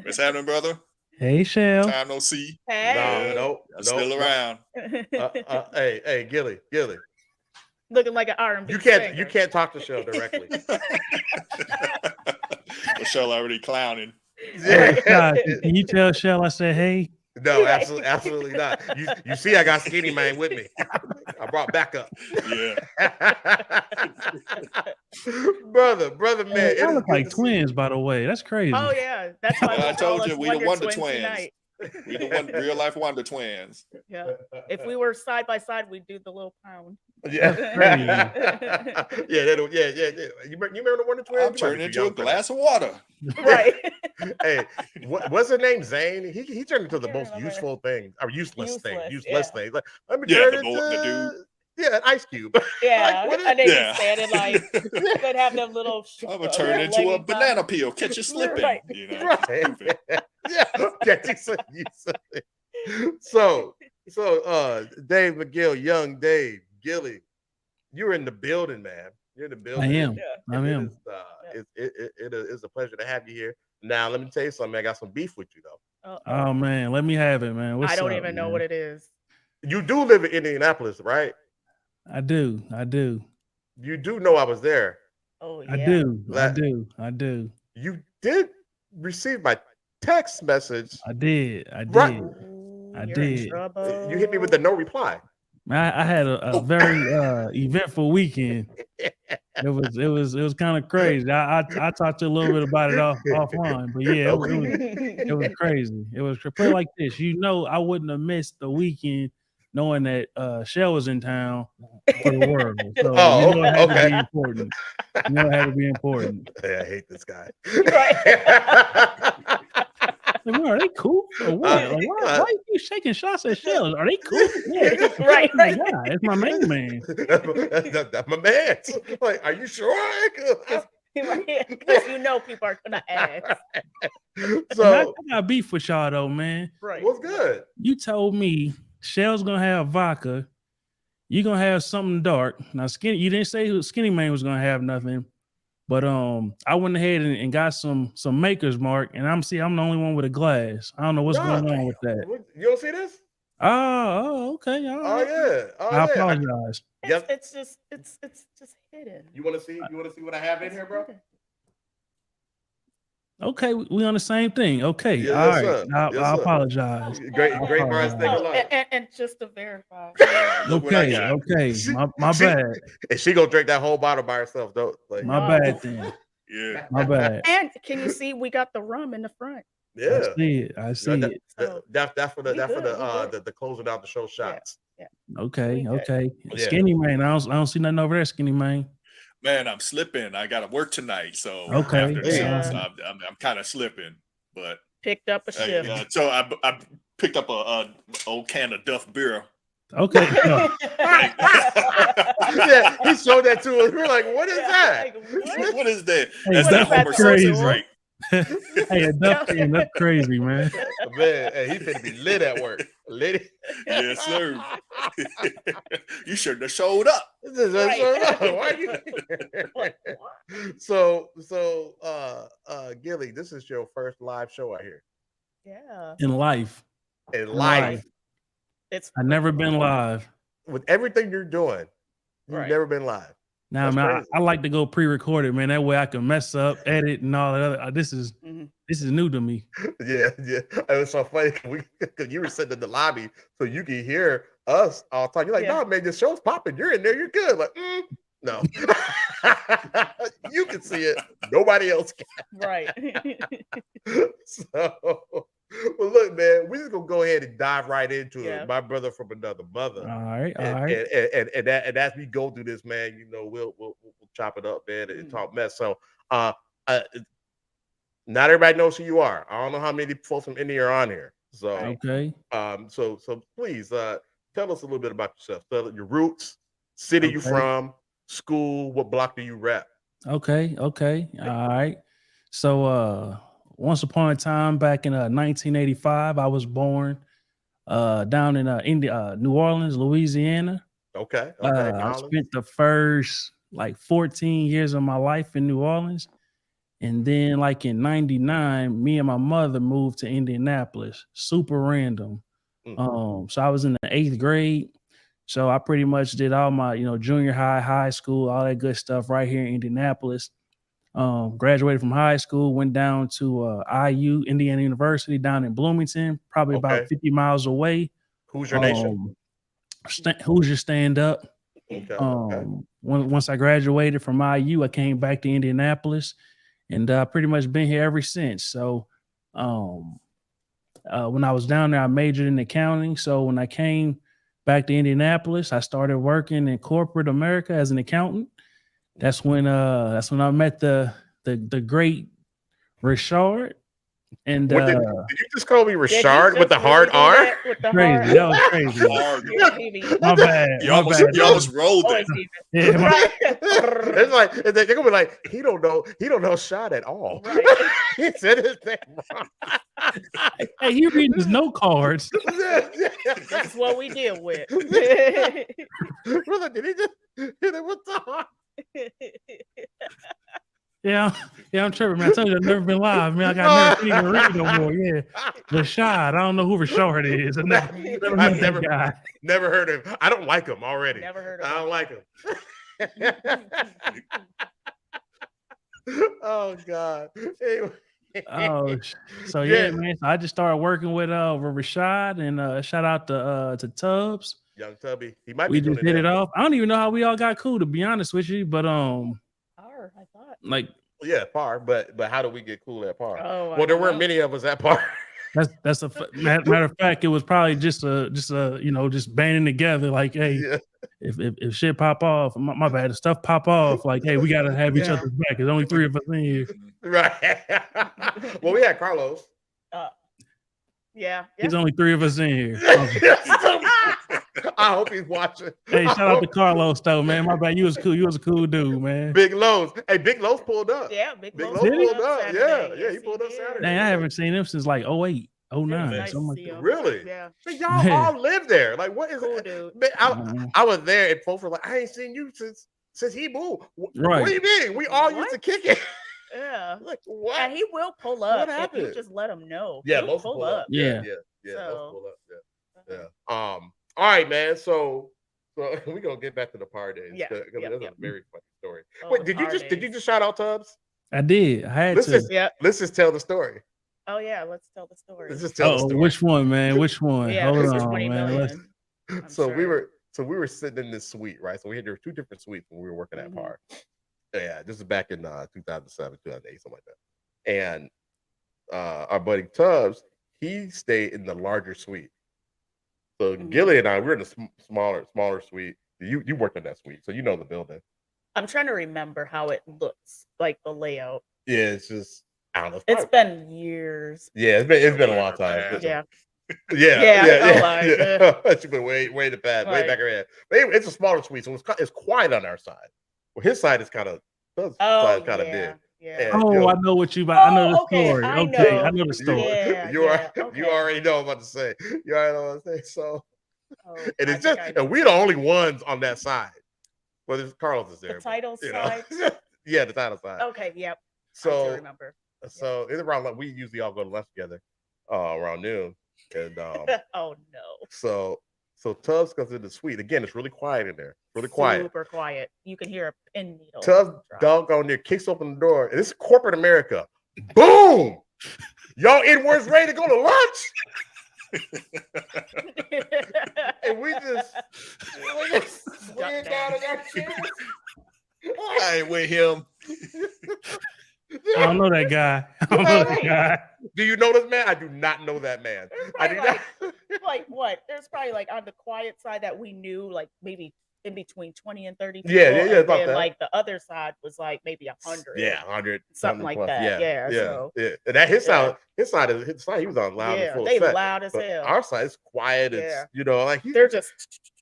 What's happening, brother? Hey, Chelle. Time no see. Hey. No. I'm still around. Hey, Gilly. Looking like an R&B You singer. can't talk to Chelle directly. Chelle already clowning. God, can you tell Chelle I said hey? No, absolutely not. You see, I got Skinnymaine with me. I brought backup. Yeah. brother, man. Hey, y'all look like twins, by the way. That's crazy. Oh yeah, that's why I told you we the Wonder twins Twins. tonight. We the real life Wonder Twins. Yeah, if we were side by side, we'd do the little pound. Yeah. yeah. You remember the Wonder Twins? I'm turning into a glass of water. Right. Hey, what's her name? Zane. He turned into the most useful thing, or useless thing. Like, let me turn into the dude. Yeah, an ice cube. Yeah, Like, and they be standing like they'd have them little. I'm gonna turn into a banana peel. Catch you slipping. Right. You know, Right. Yeah, catch you slipping. So, Dave McGill, young Dave, Gilly, you're in the building, man. You're in the building. I am. Yeah. I am. It is a pleasure to have you here. Now, let me tell you something. I got some beef with you, though. Oh, man. Let me have it, man. What's I don't up, even know man? what it is. You do live in Indianapolis, right? I do. You do know I was there. Oh yeah. I do. You did receive my text message. I did. Right. I You're did. in trouble. You hit me with the no reply. I had a very eventful weekend. It was kind of crazy. I talked to you a little bit about it offline, but yeah, it was crazy. It was put it like this. You know, I wouldn't have missed the weekend knowing that Chelle was in town for the world. So you know it had to be important. You know it had to be important. Hey, I hate this guy. Right. Like, are they cool? Or what? Like, why are you shaking shots at Chelle? Are they cool? Yeah, Right. Yeah, it's my main man. That's my man. Like, are you sure? Because you know people are gonna ask. So I got beef with y'all though, man. Right. What's good? You told me Chelle's gonna have vodka. You're gonna have something dark. Now, you didn't say Skinnymaine was gonna have nothing, but I went ahead and got some Maker's Mark, and I'm the only one with a glass. I don't know what's going on with that. You don't see this? Oh, okay. All right. I apologize. It's just hidden. You want to see? You want to see what I have in here, bro? Okay, we on the same thing. Okay, Yes, all right. sir. I apologize. Great minds think alike. And just to verify. Okay. My bad. And she gonna drink that whole bottle by herself, though. Like, My bad then. Yeah. My bad. And can you see we got the rum in the front? yeah. I see it. That's for We good. the closing out the show shots. Yeah. Okay. Yeah. Skinnymaine, I don't see nothing over there, Skinnymaine. Man, I'm slipping. I got to work tonight, so Okay. after the show, Yeah. so I'm kind of slipping. But Picked up a shift. so I picked up a old can of Duff beer Okay. No. Yeah, he showed that to us. We're like, what is that? Like, What is that? Hey, That's that's that Homer crazy. Simpson, right? Hey, that's crazy, man. Man, hey, he finna be lit at work. Lit. Yes, sir. You shouldn't have showed up. Why you? What? So, Gilly, this is your first live show out here Yeah. In life. in life. I've never been live. With everything you're doing, you've never been live. Now, That's man, crazy. I like to go pre-recorded, man. That way I can mess up, edit, and all that other. This is new to me. Yeah. It was so funny because you were sitting in the lobby, so you can hear us all talking. You're like, no, man, the show's popping. You're in there. You're good. Like, no. You can see it. Nobody else can. Right. So, well, look, man, we're just gonna go ahead and dive right into it. My brother from another mother. All right. And as we go through this, man, you know, we'll chop it up, man, and talk mess. So, not everybody knows who you are. I don't know how many folks from India are on here. So, okay. So please, tell us a little bit about yourself. Tell your roots, city you from, school, what block do you rep? Okay. All right. So, once upon a time, back in 1985, I was born down in New Orleans, Louisiana. Okay. I spent the first like 14 years of my life in New Orleans. And then like in 99, me and my mother moved to Indianapolis. Super random. So I was in the 8th grade. So I pretty much did all my, junior high school, all that good stuff right here in Indianapolis. Graduated from high school, went down to IU, Indiana University, down in Bloomington, probably about 50 miles away. Who's your nation? Who's your stand up? Okay. Once I graduated from IU, I came back to Indianapolis, and pretty much been here ever since. So when I was down there, I majored in accounting. So when I came back to Indianapolis, I started working in corporate America as an accountant. That's when I met the great Richard. And did you just call me Richard with the hard R? Crazy. That was crazy. My bad. You almost rolled it. It's like they're gonna be like, he don't know shot at all. Right. He said his name wrong. Hey, he reading his note cards. That's what we deal with. Brother, did he just hit it with the heart? Yeah, I'm tripping, man. I told you I've never been live, man. I never even read no more. Yeah, Rashad. I don't know who Rashad is. I've never heard of him. I don't like him already. Never heard of him. I don't like him. Oh God. Anyway. Oh, so yeah, man. So I just started working with Rashad, and shout out to Tubbs, Young Tubby. He might. We just hit it off. I don't even know how we all got cool, to be honest with you, but I thought. Like, yeah, par. But how do we get cool at par? Oh, well, there weren't many of us at par. That's a matter of fact. It was probably just just banding together. Like, hey, if shit pop off, my bad. If stuff pop off, like, hey, we gotta have each other's back. There's only 3 of us in here. Right. Well, we had Carlos. Yeah. There's only 3 of us in here. I hope he's watching. Hey, shout out to Carlos though, man. My bad. You was cool. You was a cool dude, man. Big Lowe's. Hey, Big Lowe's pulled up. Yeah, Big Lowe's pulled up. Saturday. Yeah, he pulled up Saturday. Dang, I haven't seen him since like 08, 09. Nice really? Yeah. Man, y'all all live there. Like, what is cool, it? dude. Man, I was there and folks were like, I ain't seen you since he moved. Right. What do you mean? We all used to kick it. Yeah. Like, what? And he will pull up if happened? you just let him know. Yeah, he'll pull up. Yeah. So, pull up. Yeah. All right, man. So we're gonna get back to the party. Yeah. That's a very funny story. Oh, Wait, did you just shout out Tubbs? I did. I had to. Let's just tell the story. Oh yeah, let's tell the story. Let's just tell the story. Which one, man? Which one? Yeah, Hold there's on, 20 man. million. We were sitting in this suite, right? So there were 2 different suites when we were working at Par. Yeah, this is back in 2007, 2008, something like that. And our buddy Tubbs, he stayed in the larger suite. So Gilly and I, we were in a smaller suite. You worked in that suite, so you know the building. I'm trying to remember how it looks, like the layout. Yeah, it's just, I don't know. It's been years. Yeah, it's been a long time. Yeah. She put way the pad, way Right. back her head. But anyway, it's a smaller suite, so it's quiet on our side. Well, his side is kind of big. Yeah. And, Oh, I know what you about. I know the okay, story. I Okay, I know. know the story. You Okay. already know what I'm about to say. You already know what I'm saying. So, Oh, and I it's think just, I know and we're the only ones on that side. Well, there's Carlos is there. the title but, you know, side. yeah, the title side. Okay, yep. I do So, remember. so it's around like we usually all go to lunch together, around noon, and Oh no. so Tubbs comes in the suite again. It's really quiet in there, really quiet. Super quiet. You can hear a pin needle. Tubbs drop. doggone there kicks open the door, and this is corporate America. Boom! Y'all N-words ready to go to lunch? And we just swing down in that chair. I ain't with him. I don't know that guy. I don't know that guy. Do you know this man? I do not know that man. I do not. Like what? There's probably like on the quiet side that we knew, like maybe in between 20 and 30 people. Yeah, and about then, that. like the other side was like maybe 100. Yeah, 100, something like plus. that. Yeah. So And that his side, his side, he was on loud and full. they set. loud as But hell. our side is quiet. It's like they're just.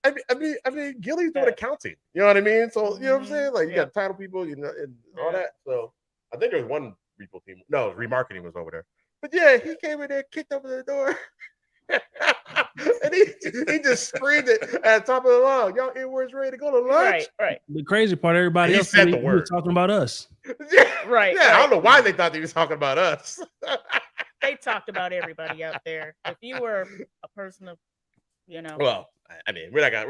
I mean, Gilly's doing accounting. You know what I mean? So you know what I'm saying? Like you got title people, and all that. So I think there was one people team. No, remarketing was over there. But yeah, he came in there, kicked open the door, and he just screamed it at the top of the lung. Y'all N-words ready to go to lunch? Right. The crazy part, everybody else said the he word. was talking about us. Right. I don't know why they thought he was talking about us. They talked about everybody out there. If you were a person of, Well, I mean, we're not gonna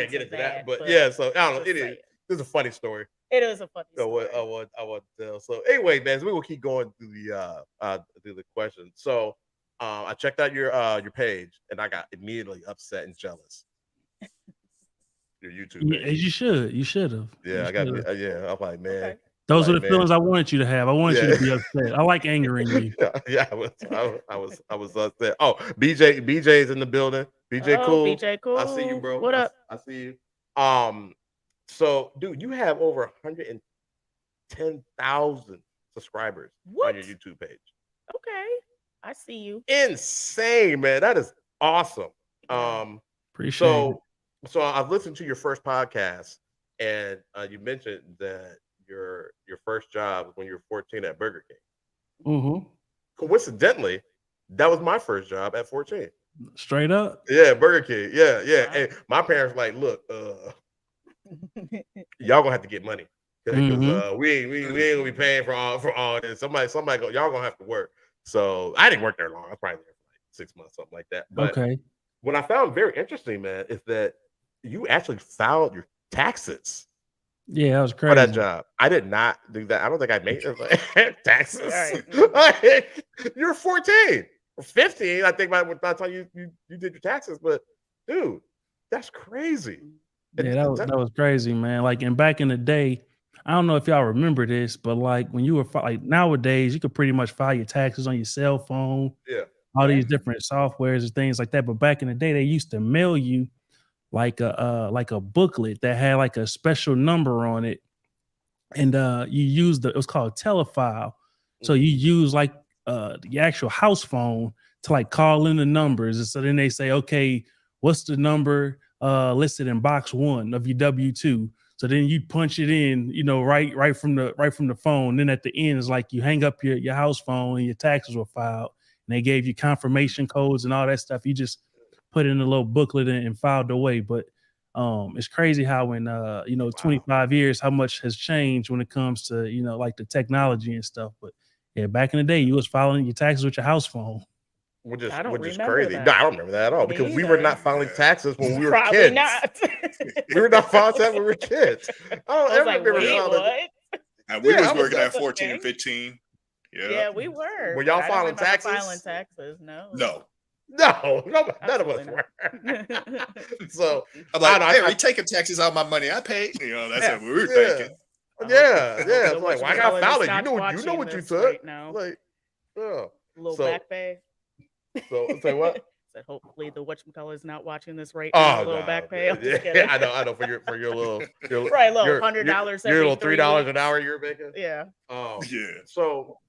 get into that. But yeah, so I don't know. This is a funny story. It is a funny story. I want to tell. So anyway, man, we will keep going through the questions. So I checked out your page, and I got immediately upset and jealous. Your YouTube page. Yeah, you should have. Yeah, I'm like, man. Okay. Those are the feelings I wanted you to have. I wanted you to be upset. I like angering you. I was upset. Oh, BJ's in the building. BJ Cool. BJ Cool. I see you, bro. What up? I see you. So, dude, you have over 110,000 subscribers on your YouTube page. Okay, I see you. Insane, man. That is awesome. Appreciate it. So I've listened to your first podcast, and you mentioned that your first job was when you were 14 at Burger King. Mm-hmm. Coincidentally, that was my first job at 14. Straight up. Yeah, Burger King. Yeah. Wow. And my parents were like, look, y'all gonna have to get money because we ain't gonna be paying for all this. Somebody go, y'all gonna have to work. So I didn't work there long. I was probably there for like 6 months, something like that. But what I found very interesting, man, is that you actually filed your taxes. Yeah, that was crazy. For that job. I did not do that. I don't think I made taxes. Right. You're 14 or 15, I think, by the time you did your taxes. But dude, that's crazy. Yeah, that was crazy, man. Like, and back in the day, I don't know if y'all remember this, but like when you were like nowadays, you could pretty much file your taxes on your cell phone. Yeah. All these different softwares and things like that. But back in the day, they used to mail you like a booklet that had like a special number on it, and you used it was called telefile. So you use like the actual house phone to like call in the numbers, and so then they say, okay, what's the number listed in box 1 of your W-2? So then you punch it in, right from the phone. Then at the end is like you hang up your house phone and your taxes were filed, and they gave you confirmation codes and all that stuff. You just put in a little booklet and filed away. But it's crazy how in 25 years how much has changed when it comes to like the technology and stuff. But yeah, back in the day, you was filing your taxes with your house phone. Which is crazy. That. No, I don't remember that at all because we were not filing taxes when we were Probably kids. Not. We were not filing taxes when we were kids. I don't ever remember what? And we was working at 14 and 15. Yeah, we were. Were y'all filing taxes? Filing taxes? No, none of us were. So I'm like, hey, are you taking taxes out of my money I paid? That's what we were thinking. Yeah. It's like, why I got file it? You know what you took. Right now. Like, little back pay. So say what? Said hopefully the whatchamacallit is not watching this right now. now. Little back pay. Yeah, I know. For your little little $100 your little $3 an hour you're making. Yeah. So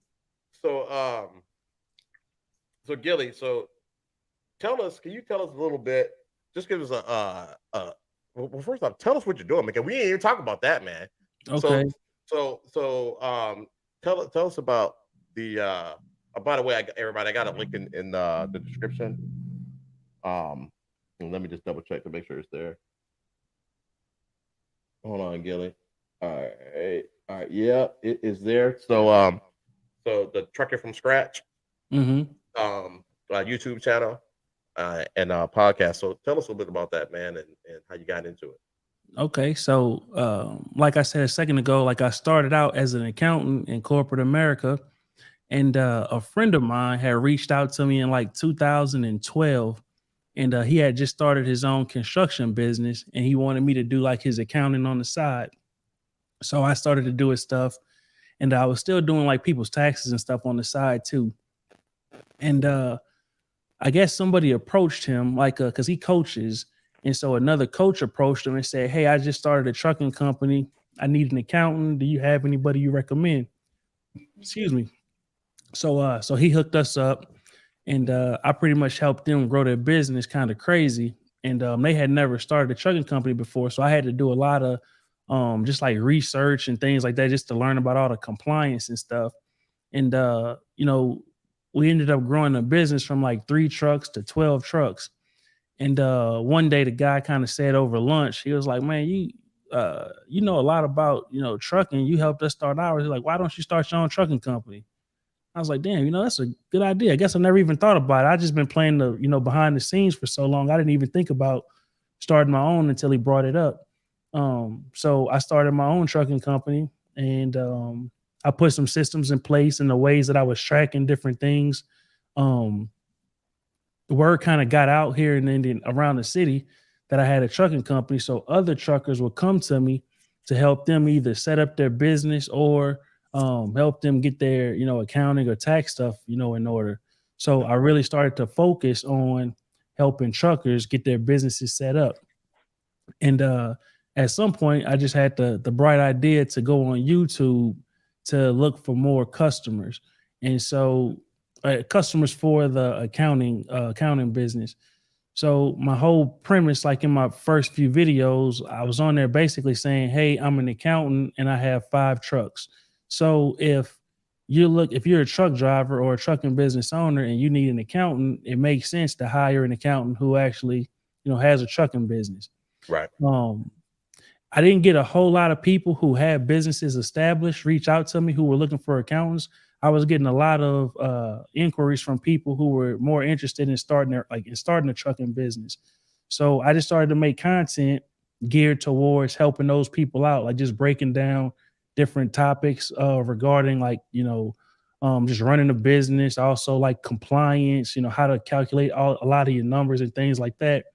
Gilly, so Can you tell us a little bit? Just give us well, first off, tell us what you're doing, because we ain't even talk about that, man. Okay. So tell us about the by the way, I got a link in the description. Let me just double check to make sure it's there. Hold on, Gilly. All right, yeah, it is there. So the Trucking from Scratch YouTube channel and podcast. So tell us a little bit about that, man, and how you got into it. Okay, so like I said a second ago, like I started out as an accountant in corporate America, and a friend of mine had reached out to me in like 2012, and he had just started his own construction business, and he wanted me to do like his accounting on the side. So I started to do his stuff, and I was still doing like people's taxes and stuff on the side too. And I guess somebody approached him, like, because he coaches. And so another coach approached him and said, "Hey, I just started a trucking company. I need an accountant. Do you have anybody you recommend?" Excuse me. So he hooked us up, and I pretty much helped them grow their business kind of crazy. And they had never started a trucking company before. So I had to do a lot of just like research and things like that just to learn about all the compliance and stuff. And we ended up growing a business from like 3 trucks to 12 trucks. And one day the guy kind of said over lunch, he was like, "Man, you know a lot about, trucking. You helped us start ours." He's like, "Why don't you start your own trucking company?" I was like, "Damn, that's a good idea. I guess I never even thought about it. I just been playing the, behind the scenes for so long. I didn't even think about starting my own until he brought it up." So I started my own trucking company, and I put some systems in place in the ways that I was tracking different things. The word kind of got out here in Indian around the city that I had a trucking company. So other truckers would come to me to help them either set up their business or help them get their, accounting or tax stuff, in order. So I really started to focus on helping truckers get their businesses set up. And at some point, I just had the bright idea to go on YouTube to look for more customers. And so customers for the accounting business. So my whole premise, like in my first few videos, I was on there basically saying, "Hey, I'm an accountant and I have 5 trucks. So if you're a truck driver or a trucking business owner and you need an accountant, it makes sense to hire an accountant who actually, has a trucking business." Right. I didn't get a whole lot of people who had businesses established reach out to me who were looking for accountants. I was getting a lot of inquiries from people who were more interested in starting a trucking business. So I just started to make content geared towards helping those people out, like just breaking down different topics regarding just running a business, also like compliance, how to calculate a lot of your numbers and things like that.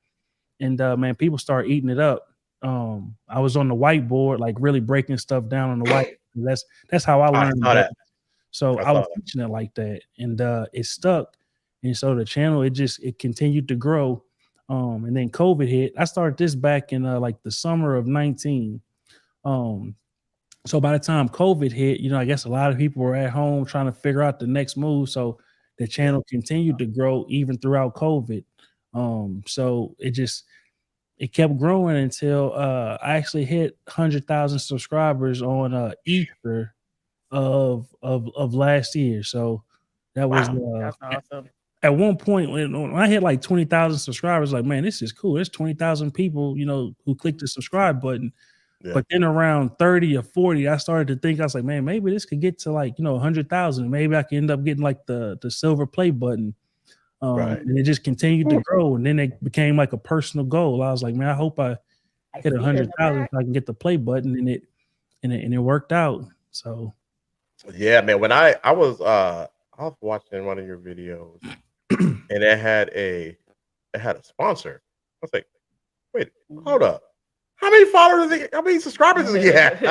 And man, people start eating it up. I was on the whiteboard, like really breaking stuff down on the white. That's how I learned. That. So I was teaching it like that, and it stuck. And so the channel, it continued to grow. And then COVID hit. I started this back in like the summer of 19. So by the time COVID hit, I guess a lot of people were at home trying to figure out the next move. So the channel continued to grow even throughout COVID. So it kept growing until I actually hit 100,000 subscribers on Easter of last year. So that was That's awesome. At one point when I hit like 20,000 subscribers, like, man, this is cool. There's 20,000 people, who clicked the subscribe button. Yeah. But then around 30 or 40, I started to think, I was like, man, maybe this could get to like, 100,000. Maybe I could end up getting like the silver play button. Right. And it just continued to grow. And then it became like a personal goal. I was like, man, I hope I hit 100,000 so I can get the play button, and it worked out. So yeah, man. When I was watching one of your videos and it had a sponsor. I was like, wait, hold up. How many followers how many subscribers does he have?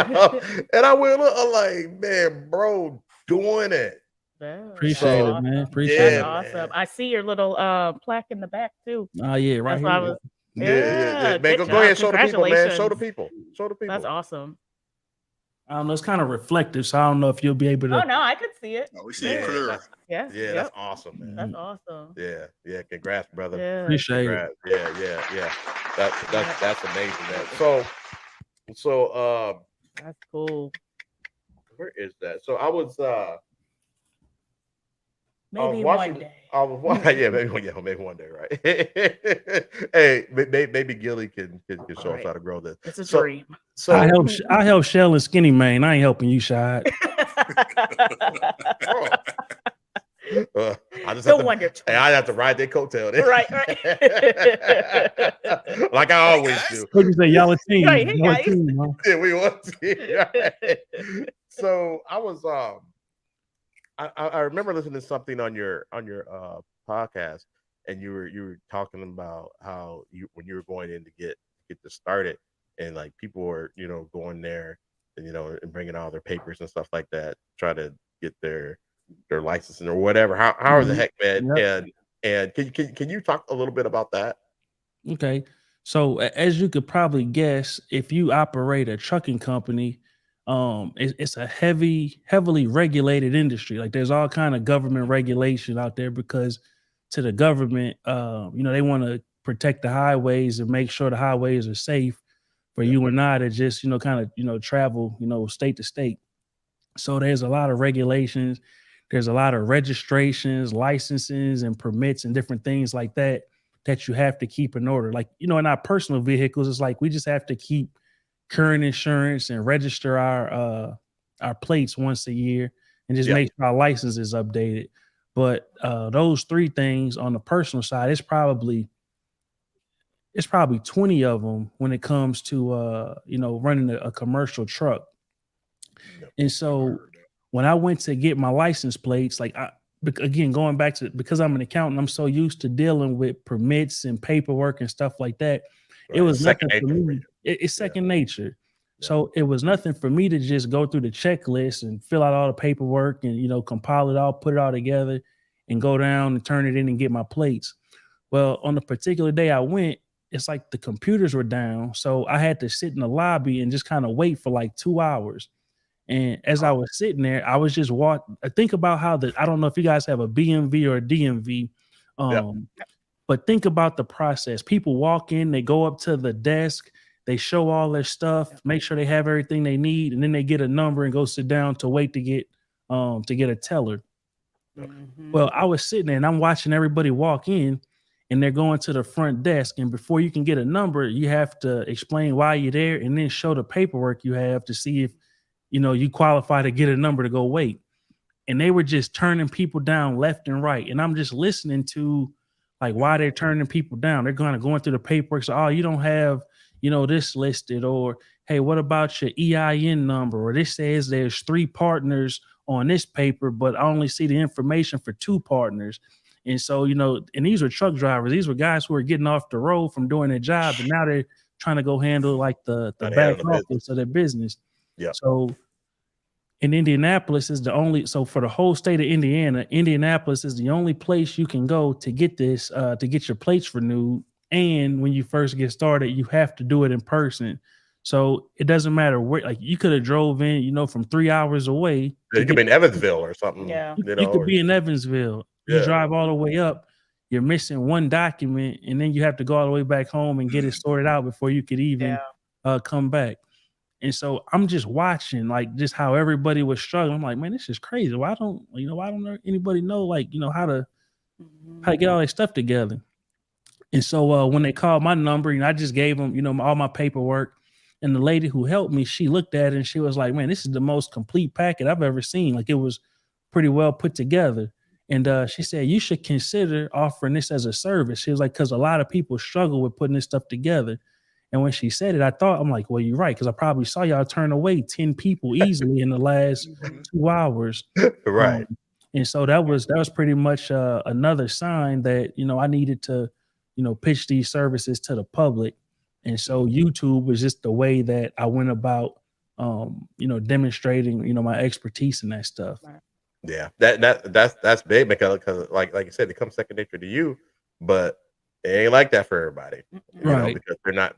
And I went look, I'm like, man, bro, doing it. Appreciate it, man. Appreciate it. That's awesome. Man. I see your little plaque in the back too. Oh yeah, right here. Yeah. Man, go ahead, show the people, man. Show the people. That's awesome. I don't know. It's kind of reflective, so I don't know if you'll be able to. Oh no, I could see it. Oh, we see it clear. Yeah. Yeah, that's awesome, man. That's awesome. Yeah. Congrats, brother. Yeah. Appreciate it. Congrats. Yeah. That's amazing, man. So That's cool. where is that? So I was Maybe watching, one day. maybe one day, right? Hey, maybe Gilly can show us how to grow this. It's a dream. So I help Chelle and Skinnymaine. I ain't helping you, Shad. I just Don't wonder. I have to ride their coattail. Right. Like I always do. What you say, y'all a team? Right, hey, Y'all a guys. team, huh? Yeah, we want to. Right? So I was I remember listening to something on your podcast, and you were talking about how when you were going in to get this started, and like people were going there and and bringing all their papers and stuff like that, try to get their licensing or whatever. How the heck, man? Yep. And can you talk a little bit about that? Okay. So as you could probably guess, if you operate a trucking company, it's a heavily regulated industry. Like there's all kind of government regulation out there because to the government, they want to protect the highways and make sure the highways are safe for you and I to just, travel, state to state. So there's a lot of regulations. There's a lot of registrations, licenses, and permits and different things like that you have to keep in order. Like, in our personal vehicles, it's like we just have to keep current insurance and register our plates once a year and just make sure our license is updated. But those three things on the personal side, it's probably 20 of them when it comes to running a commercial truck. And so when I went to get my license plates, like again, going back to, because I'm an accountant, I'm so used to dealing with permits and paperwork and stuff like that. Right. It was nothing for me. It's second nature. Yeah. So it was nothing for me to just go through the checklist and fill out all the paperwork and, compile it all, put it all together and go down and turn it in and get my plates. Well, on the particular day I went, it's like the computers were down. So I had to sit in the lobby and just kind of wait for like 2 hours. And as I was sitting there, I was just think about how I don't know if you guys have a BMV or a DMV, but think about the process. People walk in, they go up to the desk, they show all their stuff, make sure they have everything they need, and then they get a number and go sit down to wait to get a teller. Mm-hmm. Well, I was sitting there and I'm watching everybody walk in, and they're going to the front desk. And before you can get a number, you have to explain why you're there and then show the paperwork you have to see if you qualify to get a number to go wait. And they were just turning people down left and right. And I'm just listening to like why they're turning people down. They're going through the paperwork. So, you don't have, this listed, or, hey, what about your EIN number? Or this says there's 3 partners on this paper, but I only see the information for 2 partners. And so, and these were truck drivers. These were guys who were getting off the road from doing their job. And now they're trying to go handle like the back office of their business. Yeah. So in Indianapolis is so for the whole state of Indiana, Indianapolis is the only place you can go to get this, to get your plates renewed. And when you first get started, you have to do it in person. So it doesn't matter where, like you could have drove in, from 3 hours away. You could be in Evansville or something. Yeah. You could be in Evansville. You drive all the way up, you're missing one document, and then you have to go all the way back home and get it sorted out before you could even come back. And so I'm just watching like just how everybody was struggling. I'm like, man, this is crazy. Why don't anybody know how to get all that stuff together? And so when they called my number, I just gave them, all my paperwork. And the lady who helped me, she looked at it and she was like, man, this is the most complete packet I've ever seen. Like it was pretty well put together. And she said, you should consider offering this as a service. She was like, because a lot of people struggle with putting this stuff together. And when she said it, I'm like, well, you're right. Because I probably saw y'all turn away 10 people easily in the last 2 hours. Right. And so that was pretty much another sign that, I needed to, pitch these services to the public. And so YouTube was just the way that I went about, demonstrating, my expertise in that stuff. Yeah, that's big because like you said, it comes second nature to you, but it ain't like that for everybody, right? Because they're not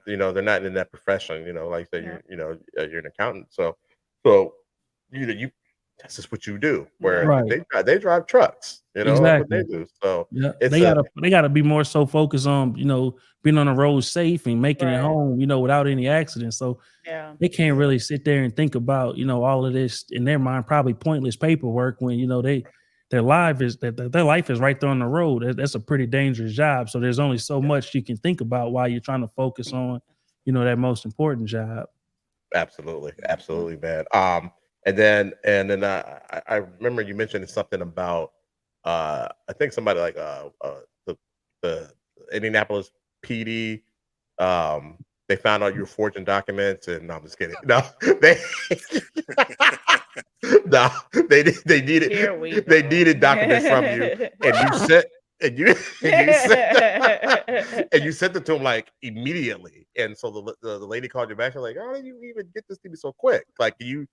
in that profession. Like you said, you're an accountant, so So you that's just what you do. Where Right. they drive trucks, you know, that's what they Exactly. do. So Yeah, it's they gotta be more so focused on, you know, being on the road safe and making it Right. home, you know, without any accidents. So Yeah. they can't really sit there and think about, you know, all of this in their mind, probably pointless paperwork when, you know, their life is their life is right there on the road. That's a pretty dangerous job. So there's only so much you can think about while you're trying to focus on, you know, that most important job. absolutely, man. And then I remember you mentioned something about I think somebody like the Indianapolis PD. They found out you were forging documents, and no, I'm just kidding. No, they no, they Here we they go. needed documents from you, and you sent and you and you sent it to them like immediately. And so the lady called you back and like, how did you even get this to me so quick? Like, can you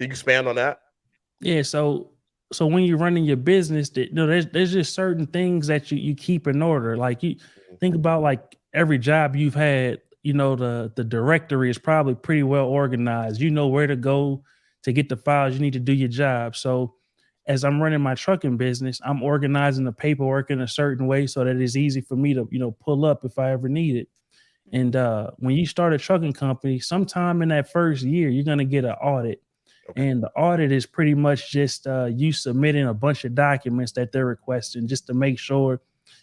expand on that? Yeah, so when you're running your business, that you know, there's just certain things that you keep in order. Like you think about like every job you've had, you know, the directory is probably pretty well organized. You know where to go to get the files you need to do your job. So as I'm running my trucking business, I'm organizing the paperwork in a certain way so that it's easy for me to, you know, pull up if I ever need it. And when you start a trucking company, sometime in that first year, you're gonna get an audit. Okay. And the audit is pretty much just you submitting a bunch of documents that they're requesting just to make sure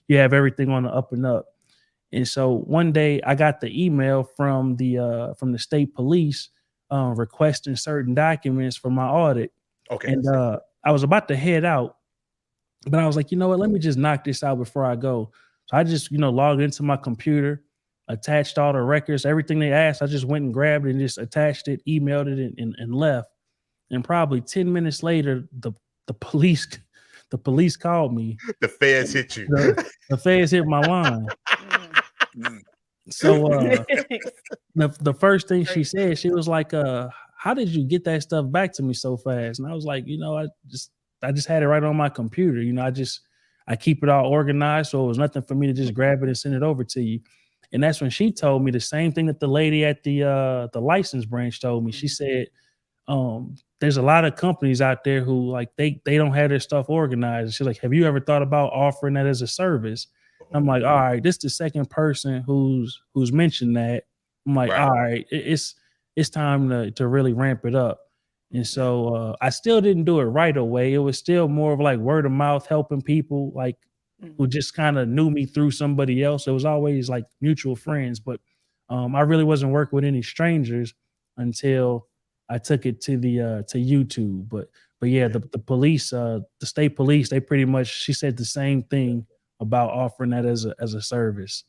you have everything on the up and up. And so one day I got the email from the state police requesting certain documents for my audit. Okay. And I was about to head out, but I was like, you know what? Let me just knock this out before I go. So I just, you know, logged into my computer, attached all the records, everything they asked. I just went and grabbed it and just attached it, emailed it, and left. And probably 10 minutes later, the police the police called me. The feds hit you. The feds hit my line. So the first thing she said, she was like, how did you get that stuff back to me so fast? And I was like, you know, I just had it right on my computer. You know, I keep it all organized, so it was nothing for me to just grab it and send it over to you. And that's when she told me the same thing that the lady at the license branch told me. She said, there's a lot of companies out there who like they don't have their stuff organized. She's like, have you ever thought about offering that as a service? I'm like, all right, this is the second person who's mentioned that. I'm like, Right. all right, it's time to really ramp it up. And so I still didn't do it right away. It was still more of like word of mouth, helping people like who just kind of knew me through somebody else. It was always like mutual friends, but I really wasn't working with any strangers until I took it to the to YouTube. But yeah, the police, the state police, they pretty much, she said the same thing about offering that as a service.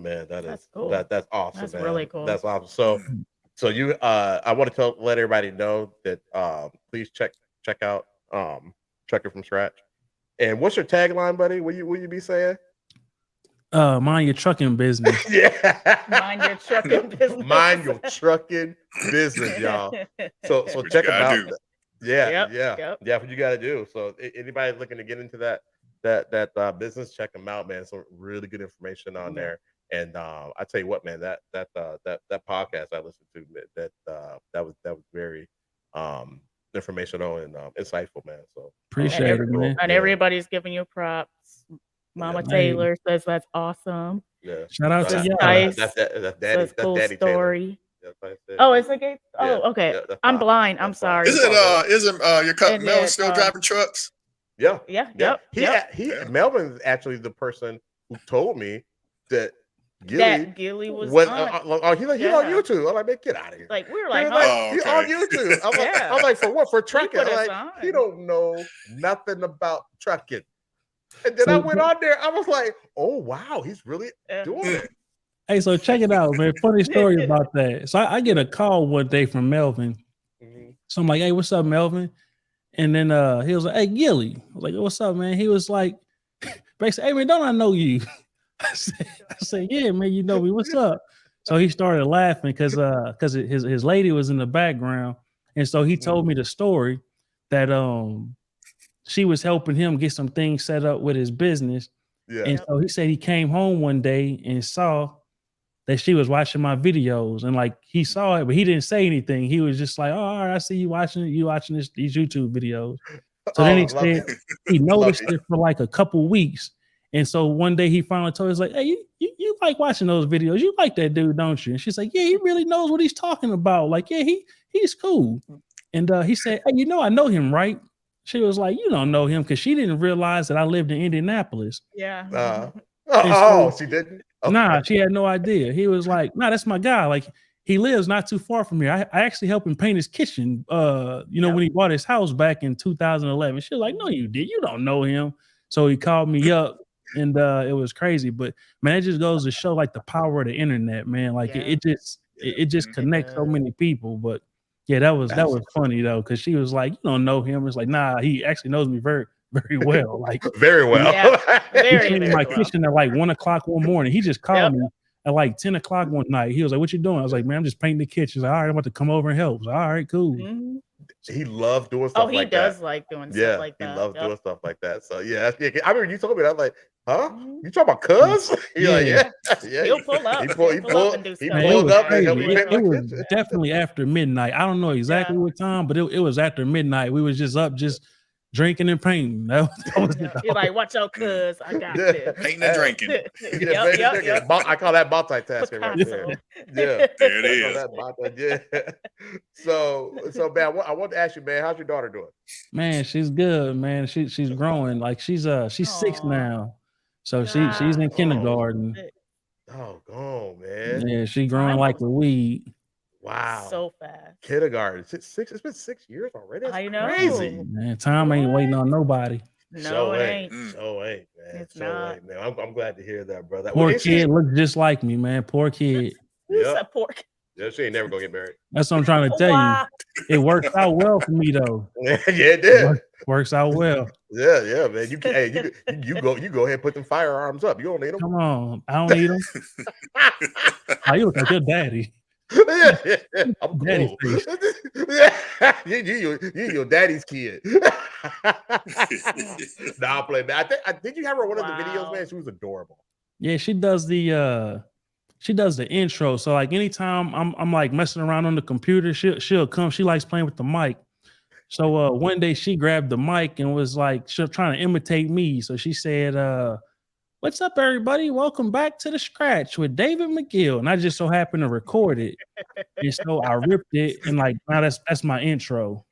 Man, That's cool. that's awesome. That's man. really cool. That's awesome. So you I want to let everybody know that please check out Trucker from Scratch. And what's your tagline, buddy? Will you be saying? Mind your trucking business. Yeah. Mind your trucking business. Mind your trucking business, y'all. So What check you them gotta out. do. Yeah, what you got to do. So anybody looking to get into that business, check them out, man. Some really good information on there. And I tell you what, man, that podcast I listened to, that was very informational and insightful, man. So Appreciate it, man. And everybody's giving you props. Mama Taylor says that's awesome. Yeah. Shout out to y'all. Nice. That's daddy. That's cool Daddy story. Taylor. Oh, it's like a, okay. Yeah, that's I'm fine. blind. I'm That's fine. sorry. Isn't your cousin Mel still driving trucks? Yeah. Yep. Melvin's actually the person who told me that Gilly was he's on. on YouTube. I'm like, man, get out of here. Like we were like, He's on YouTube. I'm like, for what? For trucking? I'm like, on. he don't know nothing about trucking. And then I went on there. I was like, oh wow, he's really doing it. Hey, so check it out, man. Funny story about that. So I get a call one day from Melvin. So I'm like, hey, what's up, Melvin? And then he was like, hey, Gilly. I was like, what's up, man? He was like, basically, hey, man, don't I know you? I said, yeah, man, you know me. What's up? So he started laughing because his lady was in the background. And so he told me the story that she was helping him get some things set up with his business. Yeah. And so he said he came home one day and saw that she was watching my videos, and like he saw it, but he didn't say anything. He was just like, "Oh, all right, I see you watching these YouTube videos." So then he said he noticed it for like a couple weeks. And so one day he finally told her, he's like, "Hey, you like watching those videos? You like that dude, don't you?" And she's like, "Yeah, he really knows what he's talking about. Like, yeah, he's cool." And he said, "Hey, I know him, right?" She was like, "You don't know him," because she didn't realize that I lived in Indianapolis. Yeah. She didn't. Okay. Nah, she had no idea. He was like, "Nah, that's my guy. Like, he lives not too far from here. I actually helped him paint his kitchen. When he bought his house back in 2011." She was like, "No, you did. You don't know him." So he called me up, and it was crazy. But man, it just goes to show like the power of the internet, man. Like it just connects so many people. But yeah, that was funny though, because she was like, "You don't know him." It's like, nah, he actually knows me very, very well. Like very well. Yeah, he very, came to very my well. kitchen at like 1:00 one morning. He just called me at like 10:00 one night. He was like, "What you doing?" I was like, "Man, I'm just painting the kitchen." He's like, "All right, I'm about to come over and help." I was like, "All right, cool." Mhm. He loved doing stuff Oh, he like does that. like doing Yeah, stuff like he that. loves Yep. doing stuff like that. So yeah, I remember you told me that. I was like, huh? Mhm. You talking about cuz? You're like, Yeah. yeah. He'll pull up. He He'll pull up and do he stuff. Man, it pulled was up and helped crazy. me It, paint my it was kitchen. definitely after midnight. I don't know exactly Yeah. what time, but it was after midnight. We was just up, just drinking and painting. That was Yeah. it. You're like, watch out, cuz I got Yeah. this. Painting and drinking. Yep. I call that multitasking right there. Picasso. Yeah. There it I call is. that yeah. So man, I want to ask you, man, how's your daughter doing? Man, she's good, man. She's growing. Like she's 6 Aw. now. So she's Ah, in kindergarten. Oh, go man. Yeah, she growing Time like goes a weed. Wow. so fast. Kindergarten. It's been 6 years already. That's I know. crazy. Man, time ain't waiting on nobody. No, it ain't. So ain't, man. It's So not. ain't, man. I'm glad to hear that, brother. Poor Well, kid looks just like me, man. Poor kid. Who's Yep. that pork? Yeah, she ain't never gonna get married. That's what I'm trying to tell Wow. you. It works out well for me though. Yeah, it did. Works out well. Yeah, man. You can, hey, you go ahead and put them firearms up. You don't need them. Come on, I don't need them. Oh, you look like your daddy. Yeah, I'm Daddy cool. face. Yeah, you your daddy's kid. Nah, I'm playing, man. Did you have her one of the videos, Wow. man? She was adorable. Yeah, she does the intro. So like anytime I'm like messing around on the computer, she'll come. She likes playing with the mic. So one day she grabbed the mic and was like, she's trying to imitate me. So she said, "What's up, everybody? Welcome back to the Scratch with David McGill." And I just so happened to record it. And so I ripped it, and like now that's my intro.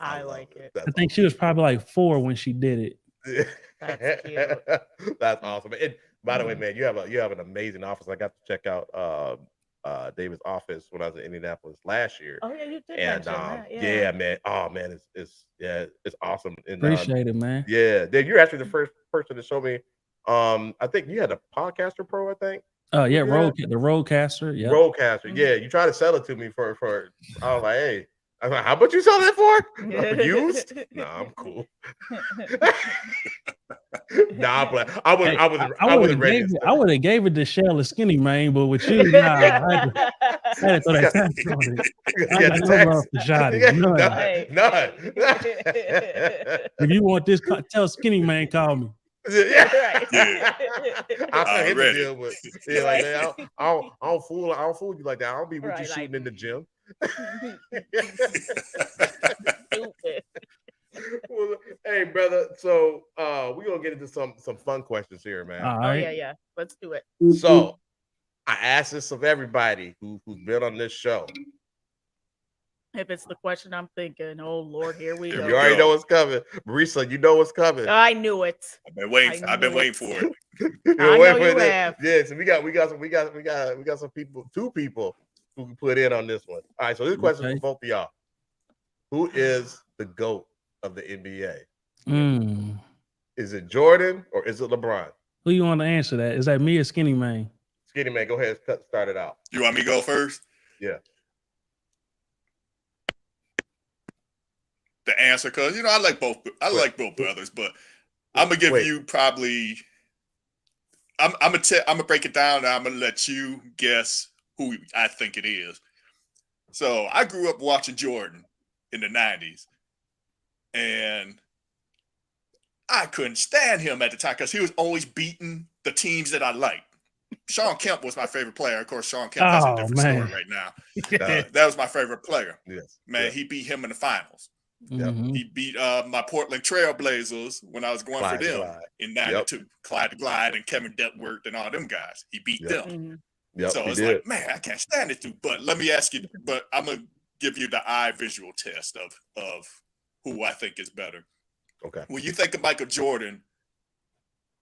I like it. I think she was probably like 4 when she did it. That's cute. That's awesome. And by the way, man, you have an amazing office. I got to check out David's office when I was in Indianapolis last year. Oh yeah, you did And mention that. yeah, man. Oh man, it's awesome. And Appreciate it, man. yeah, Dave, you're actually the first person to show me. I think you had a Podcaster Pro, I think. Yeah, Yeah. the Roadcaster. Yeah. Roadcaster. Yeah, you tried to sell it to me for I was like, hey, I was like, how much you sell that for? Used? Nah, I'm cool. Nah, but I wasn't ready. I would have gave it to Chelle or Skinnymaine, but with you, nah, I had to throw that tax on it. I got no love for Shoddi. None. If you want this, tell Skinnymaine, call me. Yeah. Yeah. I hit the Already. deal with. Yeah, like man, I don't fool you like that. I don't be with you Right, shooting like- in the gym. Stupid. Well, hey, brother. So we're gonna get into some fun questions here, man. All Oh right. yeah. Let's do it. So I asked this of everybody who's been on this show. If it's the question I'm thinking, oh Lord, here we Here go. You already know what's coming. Marisa, you know what's coming. I knew it. I've been waiting for it. You I wait know for you this. have. Yeah, so we got some people, 2 people who can put in on this one. All right, so this question is Okay. for both of y'all. Who is the GOAT of the NBA? Mm. Is it Jordan or is it LeBron? Who you want to answer that? Is that me or Skinnymaine? Skinnymaine, go ahead and start it out. You want me to go first? Yeah. The answer, because I like both brothers, but I'm gonna give you probably. I'm gonna break it down, and I'm gonna let you guess who I think it is. So I grew up watching Jordan in the '90s, and I couldn't stand him at the time because he was always beating the teams that I liked. Sean Kemp was my favorite player. Of course, Sean Kemp has a different story right now. That was my favorite player. Yes. Man, Yeah. he beat him in the finals. Mhm. He beat my Portland Trail Blazers when I was going Clyde for them Glide. in '92. Clyde Glide and Kevin Duckworth and all them guys. He beat them. Mhm. Yep, So he it's did. like, man, I can't stand it too. But let me ask you, but I'm gonna give you the eye visual test of who I think is better. Okay. When you think of Michael Jordan,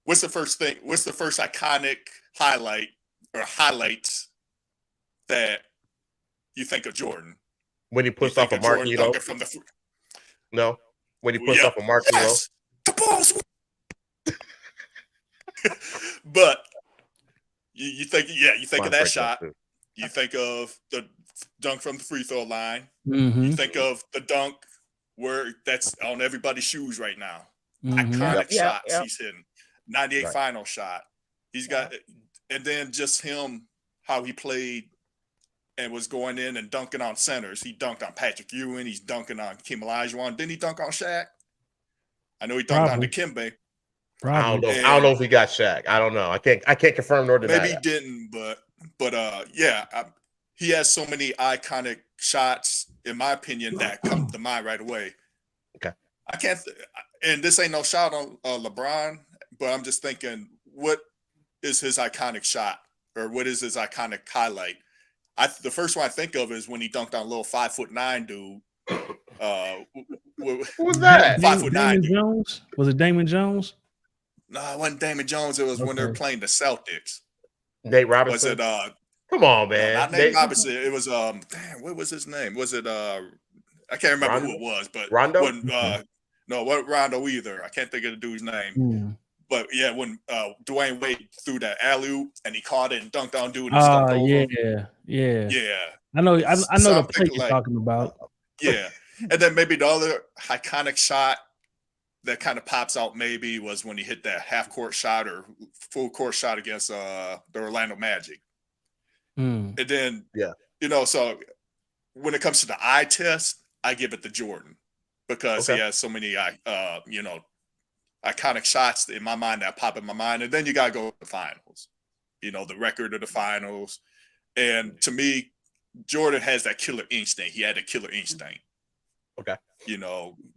what's the first thing? What's the first iconic highlight or highlights that you think of Jordan? When he You puts think off a of Jordan Marquito. dunking from the No. When he puts off a Marquito. Yes, the balls. But you think, you think of that shot. You think of the dunk from the free throw line. Mhm. You think of the dunk where that's on everybody's shoes right now. Mhm. Iconic Yep, shots yep. he's hitting. 98 Right. final shot. He's got, and then just him, how he played and was going in and dunking on centers. He dunked on Patrick Ewing. He's dunking on Kim Olajuwon. Didn't he dunk on Shaq? I know he dunked Probably. on Dikembe. I don't know. Probably. I don't know if he got Shaq. I don't know. I can't confirm nor deny Maybe he that. didn't, but yeah, he has so many iconic shots, in my opinion, that come to mind right away. Okay. I can't, and this ain't no shot on LeBron, but I'm just thinking, what is his iconic shot, or what is his iconic highlight? The first one I think of is when he dunked on a little 5'9" dude. Who was that? 5'9" Damon dude. Jones? Was it Damon Jones? No, it wasn't Damon Jones. It was when they were playing the Celtics. Nate Was Robinson. it Come on, no, man. not Nate Robinson. It was damn, what was his name? Was it I can't remember who it was, but Rondo? when no, what Rondo either. I can't think of the dude's name. Mm. But yeah, when Dwayne Wade threw that alley-oop and he caught it and dunked on dude and stepped over him. Yeah. Yeah. I know the Something play you're like- talking about. Yeah. And then maybe the other iconic shot that kind of pops out maybe was when he hit that half-court shot or full-court shot against the Orlando Magic. Mm. And then, Yeah. So when it comes to the eye test, I give it to Jordan because he has so many, iconic shots in my mind that pop in my mind. And then you got to go to the finals, the record of the finals. And to me, Jordan has that killer instinct. He had a killer instinct. Okay.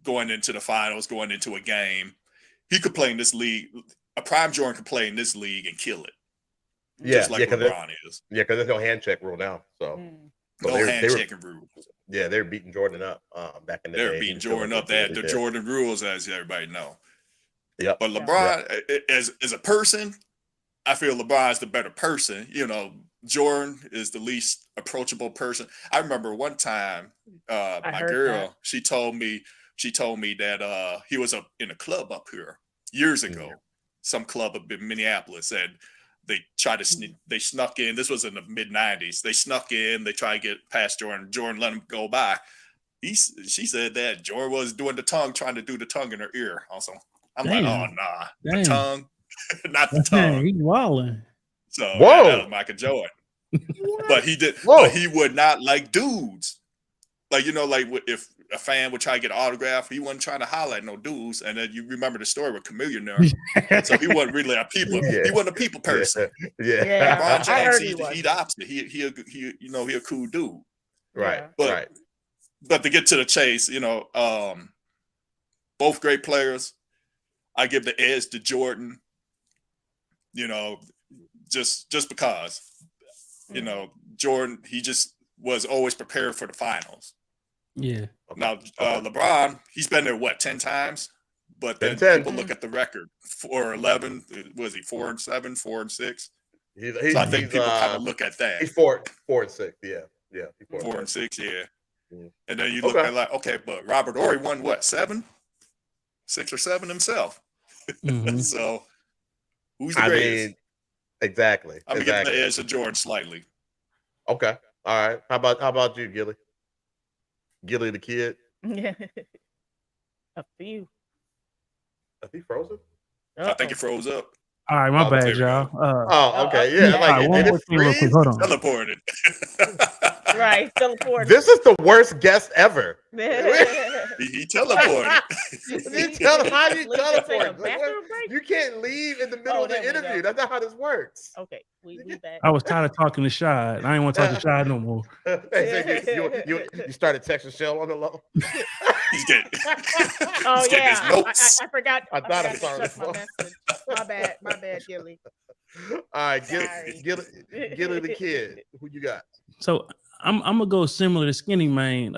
Going into the finals, going into a game, he could play in this league. A prime Jordan could play in this league and kill it. Yeah, just like LeBron is. Yeah, because there's no hand check rule now. So no hand checking rule. Yeah, they were beating Jordan up back in the day. They were beating Jordan up. They had the Jordan rules, as everybody know. Yeah. But LeBron, as a person, I feel LeBron's the better person. Jordan is the least approachable person. I remember one time, my girl, she told me that he was in a club up here years ago, some club up in Minneapolis, and they tried to they snuck in. This was in the mid '90s. They snuck in. They tried to get past Jordan. Jordan let him go by. She said that Jordan was doing trying to do the tongue in her ear. Also, I'm like, oh nah, the tongue, not the tongue. He's wilding. So that was Michael Jordan. But he did. But he would not like dudes. Like if a fan would try to get an autograph, he wasn't trying to holler at no dudes. And then you remember the story with Chameleon there. So he wasn't really a people. He wasn't a people person. Yeah. LeBron James, he's the opposite. He a cool dude. Right. But to get to the chase, both great players. I give the edge to Jordan. Just because. Jordan, he just was always prepared for the finals. Yeah. Now, LeBron, he's been there, 10 times? But then people look at the record. 4-11, was he 4-7, 4-6? So I think people kind of look at that. He's 4-6, yeah. 4-6, yeah. And then you look at okay, but Robert Horry won 7? 6 or 7 himself. So who's the greatest? Exactly. I'm gonna give the edge to Jordan slightly. Okay. All right. How about you, Gilly? Gilly the kid? Yeah. Up to you. Is he frozen? I think it froze up. All right, my bad, y'all. Okay. Yeah. One more thing real quick. Hold on. Teleported. Right, teleport. This is the worst guest ever. He teleported. You tell how do you Leave and take a teleport? Like, bathroom break? you can't leave in the middle Oh, of the there we go. interview. That's not how this works. Okay, we back. I was tired of talking to Shad. I didn't want to talk to Shad no more. They said you started texting Chelle on the low. He's getting. Oh He's getting yeah, his notes. I forgot. I thought I forgot to saw check the my phone. message. My bad, Gilly. All right, Sorry. Gilly the kid. Who you got? So I'm gonna go similar to Skinnymaine.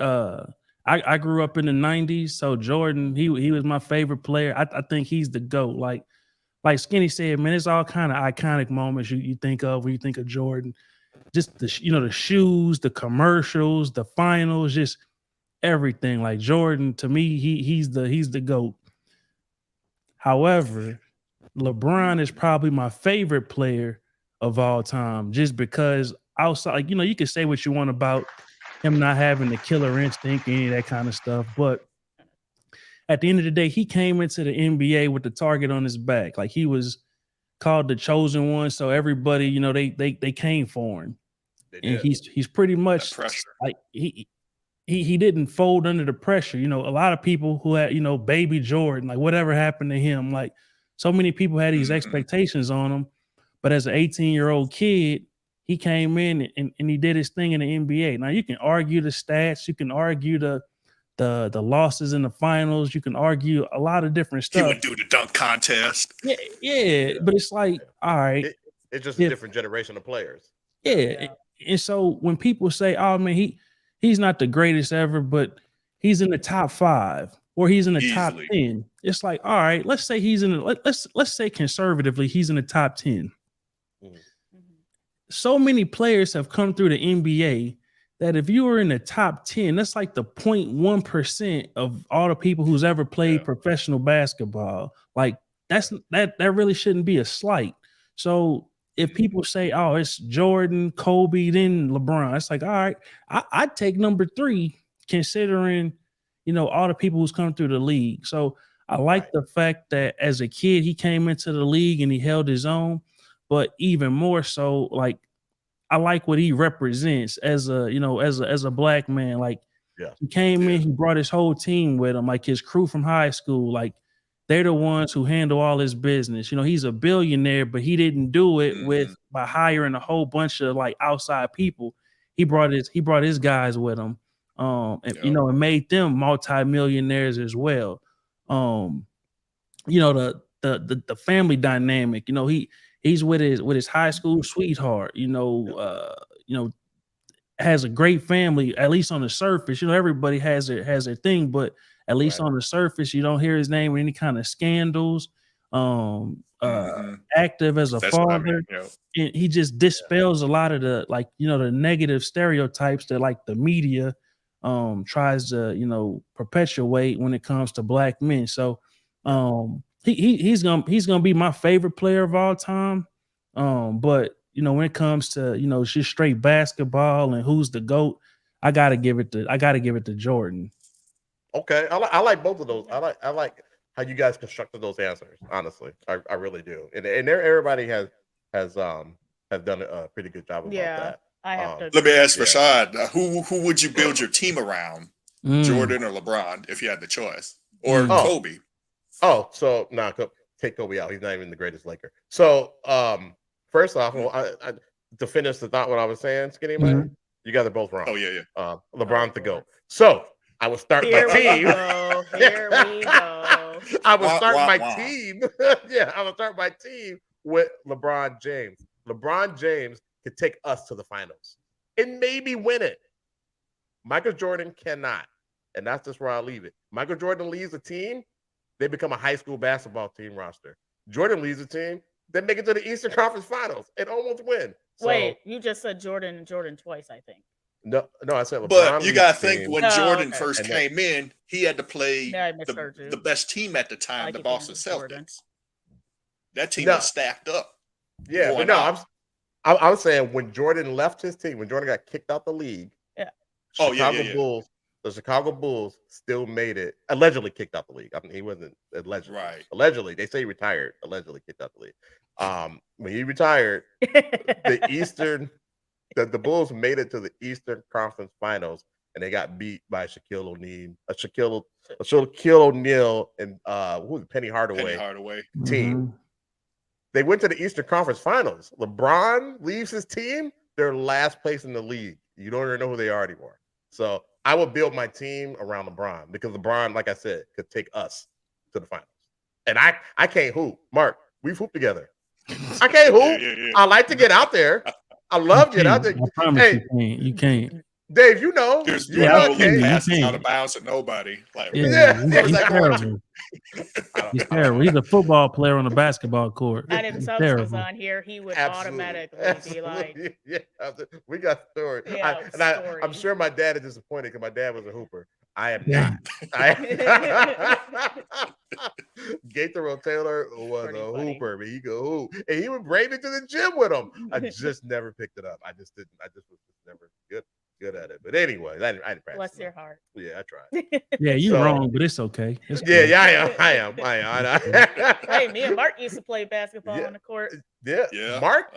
I grew up in the 90s, so Jordan, he was my favorite player. I think he's the GOAT. Like Skinny said, man, it's all kind of iconic moments you think of when you think of Jordan. Just the shoes, the commercials, the finals, just everything. Like Jordan, to me, he's the GOAT. However, LeBron is probably my favorite player of all time, just because outside, like, you can say what you want about him not having the killer instinct, any of that kind of stuff, but at the end of the day, he came into the NBA with the target on his back. Like, he was called the chosen one, so everybody, they came for him. And he's pretty much like he didn't fold under the pressure. A lot of people who had, baby Jordan, like whatever happened to him, like so many people had these expectations on him. But as an 18-year-old kid, he came in and he did his thing in the NBA. Now you can argue the stats, you can argue the losses in the finals, you can argue a lot of different stuff. He would do the dunk contest. Yeah. But it's like, all right. It's just a different generation of players. Yeah. And so when people say, oh man, he's not the greatest ever, but he's in the top 5 or he's in the top 10. It's like, all right, let's say he's in let's say conservatively, he's in the top 10. So many players have come through the NBA that if you were in the top 10, that's like the 0.1% of all the people who's ever played professional basketball. Like that really shouldn't be a slight. So if people say, oh, it's Jordan, Kobe, then LeBron, it's like, all right, I'd take number 3, considering, all the people who's come through the league. So I like the fact that as a kid, he came into the league and he held his own, but even more so, like, I like what he represents as a black man. Like, he came in, he brought his whole team with him, like his crew from high school, like, they're the ones who handle all his business. He's a billionaire, but he didn't do it by hiring a whole bunch of like outside people. He brought his guys with him, and made them multimillionaires as well. The family dynamic. He's with his high school sweetheart. Has a great family, at least on the surface. Everybody has their thing, but at least on the surface, you don't hear his name in any kind of scandals. Active as a father, and he just dispels a lot of the the negative stereotypes that like the media tries to perpetuate when it comes to black men. So he's gonna be my favorite player of all time. But when it comes to just straight basketball and who's the GOAT, I gotta give it to Jordan. Okay, I like both of those. I like how you guys constructed those answers. Honestly, I really do. And everybody has done a pretty good job about that. I have to. Let me ask Rashad, who would you build your team around, Jordan or LeBron, if you had the choice, or Kobe? Oh, so take Kobe out. He's not even the greatest Laker. So first off, to finish the thought, what I was saying, Skinnymaine, you guys are both wrong. Oh yeah. LeBron's the GOAT. So I will start my team. Here we go. I will start my team. I will start my team with LeBron James. LeBron James could take us to the finals and maybe win it. Michael Jordan cannot. And that's just where I'll leave it. Michael Jordan leads a team, they become a high school basketball team roster. Jordan leads a team, they make it to the Eastern Conference Finals and almost win. So, wait, you just said Jordan twice, I think. No, I said LeBron. But you got to think when Jordan first came in, he had to play the best team at the time, the Boston Celtics. That team was stacked up. Yeah, but no, I'm saying when Jordan left his team, when Jordan got kicked out the league, Bulls, the Chicago Bulls still made it. Allegedly kicked out the league. I mean, he wasn't allegedly. Right. Allegedly, they say he retired. Allegedly kicked out the league. When he retired, the Eastern the Bulls made it to the Eastern Conference Finals, and they got beat by Shaquille O'Neal, and who was it? Penny Hardaway team. They went to the Eastern Conference Finals. LeBron leaves his team; they're last place in the league. You don't even know who they are anymore. So I would build my team around LeBron because LeBron, like I said, could take us to the finals. And I can't hoop. Mark, we've hooped together. I can't hoop. Yeah. I like to get out there. I love getting out there. I promise you can't. Dave, you know. There's You know, passes out of bounds to nobody. Like, yeah. where's that going to? He's terrible. He's a football player on a basketball court. And if Subs was on here, he would automatically be like, yeah, we got stories. Yeah, I'm sure my dad is disappointed because my dad was a hooper. I am not. Gator Taylor was a hooper, but he could hoop, and he would bring me to the gym with him. I just never picked it up. I just didn't. I just was never good at it. But anyway, I didn't practice. Bless your heart. Yeah, I tried. Yeah, you're wrong, but it's okay. It's cool. I am. Hey, me and Mark used to play basketball on the court. Yeah. Mark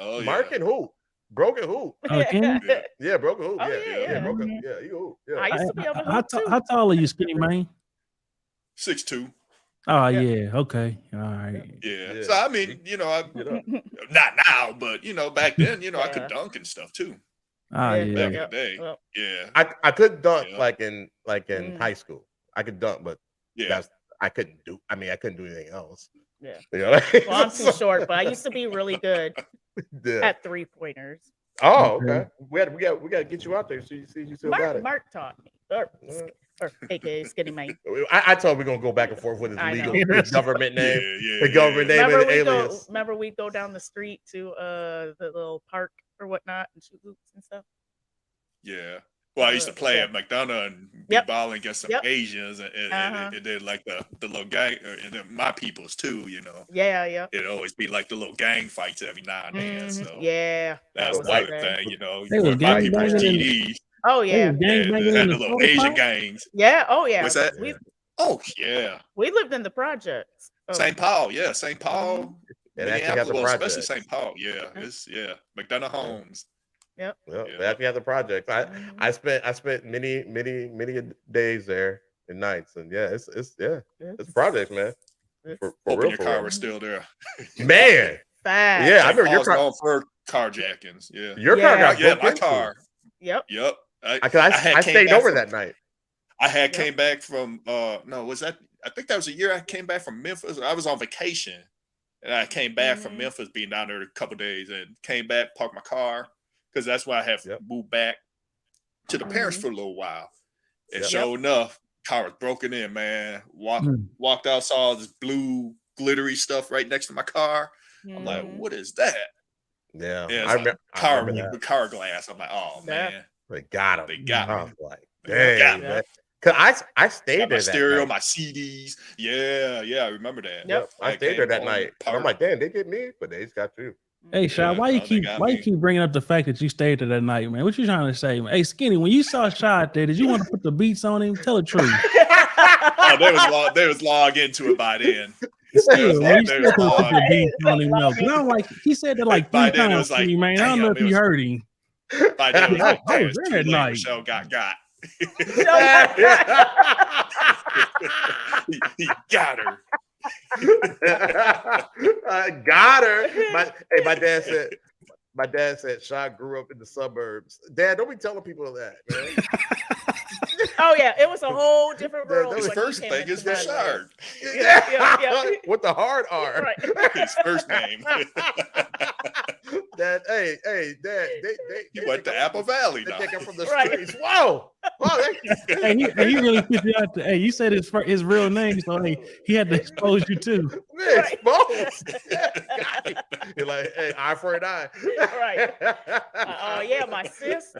and hoop. Broken hoop. Yeah, broken hoop. Yeah, broken. Yeah, you hoop. Yeah. I used to be able to hoop too. How tall are you, Skinnymaine? 6'2". Oh yeah. Okay. All right. Yeah. So I mean, not now, but back then, I could dunk and stuff too. Ah, yeah. Back in the day. Well, yeah. I could dunk like in high school. I could dunk, but I couldn't do anything else. Yeah. Well, I'm too short, but I used to be really good at 3-pointers. Oh, okay. We got to get you out there so you still got it. Mark taught me, or AKA Skinnymaine. I told him we're gonna go back and forth with his legal government name, the government name remember and the alias. Remember we go down the street to the little park or whatnot and shoot hoops and stuff. Yeah. Well, I used to play at McDonough and be balling against some Asians and then like the little gang and then my peoples too, Yeah. It'd always be like the little gang fights every now and then. So that was the other thing, My people's TDs. Oh yeah. The little Asian gangs. Yeah. Oh yeah. What's that? We lived in the projects. St. Paul, St. Paul. And actually have the project. Especially St. Paul, It's McDonough Homes. Yep. They actually have the project. I spent many days there and nights, and it's projects, man. Hoping your car was still there, man. Fast. Yeah, I remember your car known for carjackings. Yeah, your car got my car. Yep. I stayed over that night. I had came back from was that? I think that was a year I came back from Memphis. I was on vacation, and I came back from Memphis, being down there a couple of days, and came back, parked my car. Because that's why I have moved back to the parents for a little while. And sure enough, car was broken in, man. Walked out, saw this blue glittery stuff right next to my car. I'm like, what is that? Yeah. I remember the car glass. I'm like, oh man. They got him. They got me. I was like, dang, man. Cause I stayed there. My stereo, my CDs. Yeah, I remember that. Yep. I stayed there that night. I'm like, damn, they get me, but they just got you. Hey, Shaw, why you keep bringing up the fact that you stayed there that night, man? What you trying to say, man? Hey, Skinny, when you saw Shaw out there, did you want to put the beats on him? Tell the truth. They was log into it by then. I'm like, he said that like 3 times, like, man. I don't know if you heard him. By then, it was like, I was there that night. Michelle got. He got her. I got her. My dad said Shaw grew up in the suburbs. Dad, don't be telling people that, man. Oh yeah, it was a whole different world. His first thing is Richard. Yeah. With the hard R. Right. His first name. Dad, hey, Dad, he went to Apple Valley. They take him from the streets. Whoa. Hey, he really put you out there. Hey, you said his real name, so he had to expose you too. Man, exposed. You're like, hey, eye for an eye. Right. Yeah, my sis.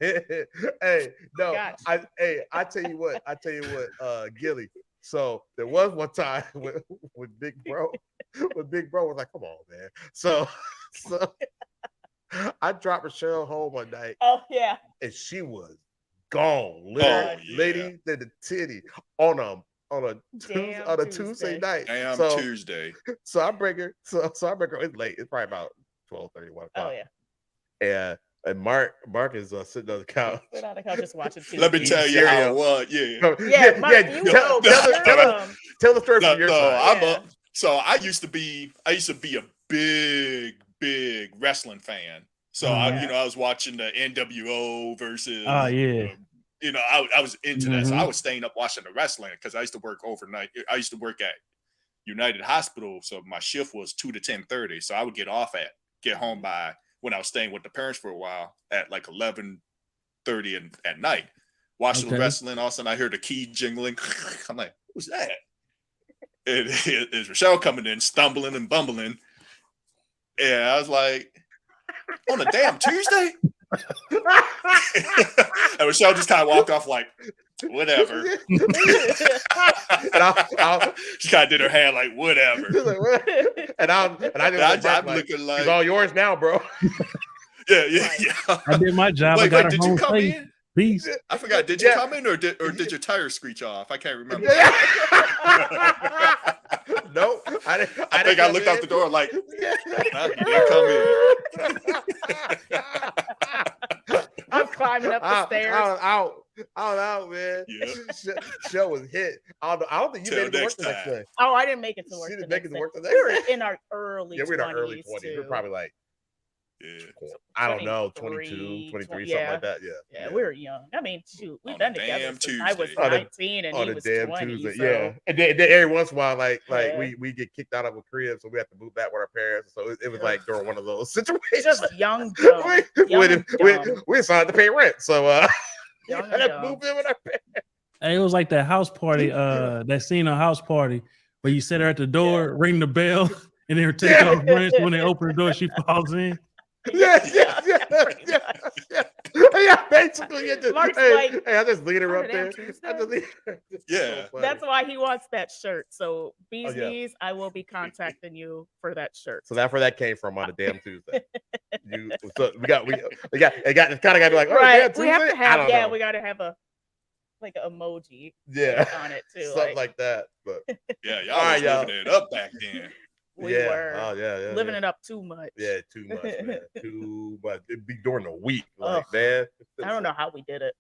Hey, no, gotcha. I tell you what, Gilly. So there was one time with Big Bro. When Big Bro was like, come on, man. So I dropped Rochelle home one night. Oh, yeah. And she was gone. Lady did the titty on a Tuesday night. Tuesday. So I bring her. So I bring her. It's late. It's probably about 12:30, 1 o'clock. Oh, yeah. And And Mark is sitting on the couch. Sit on the couch just watching TV. Let me tell you how it cereal. was. Yeah. Yeah, Mark, you Tell the story from your side. Yeah. So I used to be a big wrestling fan. So I was watching the NWO versus. Oh yeah. I was into that. So I was staying up watching the wrestling because I used to work overnight. I used to work at United Hospital, so my shift was 2 to 10:30. So I would get home by when I was staying with the parents for a while at like 11:30 at night. Watching the wrestling, all of a sudden I hear the key jingling. I'm like, who's that? It's Rochelle coming in, stumbling and bumbling. And I was like, on a damn Tuesday? And Rochelle just kind of walked off like, whatever. She kind of did her hand like, whatever. And I'm looking like, it's all yours now, bro. Yeah. I did my job. Wait, did you come in? Peace. I forgot. Did you come in or did your tire screech off? I can't remember. No, I didn't. I think I looked out the door like, you didn't come in. I'm climbing up the stairs. Out, man. Yeah. Show was hit. I don't think you made it to work the next day. Oh, I didn't make it to work. She didn't make it to work the next We were day. in our early 20s. Yeah, we're in our early 20s. Too. We're probably like, Yeah. I don't know, 22, 23, something like that. Yeah, we were young. I mean, shoot, we've been together since I was Tuesday. 19 and on he a was damn 20. Tuesday. So. Yeah, and then every once in a while, like Yeah. we get kicked out of a crib, so we have to move back with our parents. So it was like during one of those situations. Just young, dumb. we decided to pay rent, so Young we and had to dumb. move in with our parents. Hey, it was like that house party, that scene on House Party where you sit her at the door, ring the bell, and then take off running. So when they open the door, she falls in. Yeah. Basically, Mark's hey, I just lead her up there. Yeah. That's why he wants that shirt. So Bees, I will be contacting you for that shirt. So that's where that came from on a damn Tuesday. It kind of got to be like, oh, Right. damn Tuesday? We have to have, know. we got to have a emoji on it too. Something like that. But yeah, y'all was living it up back then. We were living it it up too much. Yeah, too much, man. Too much. It'd be during the week, like, man. I don't know how we did it.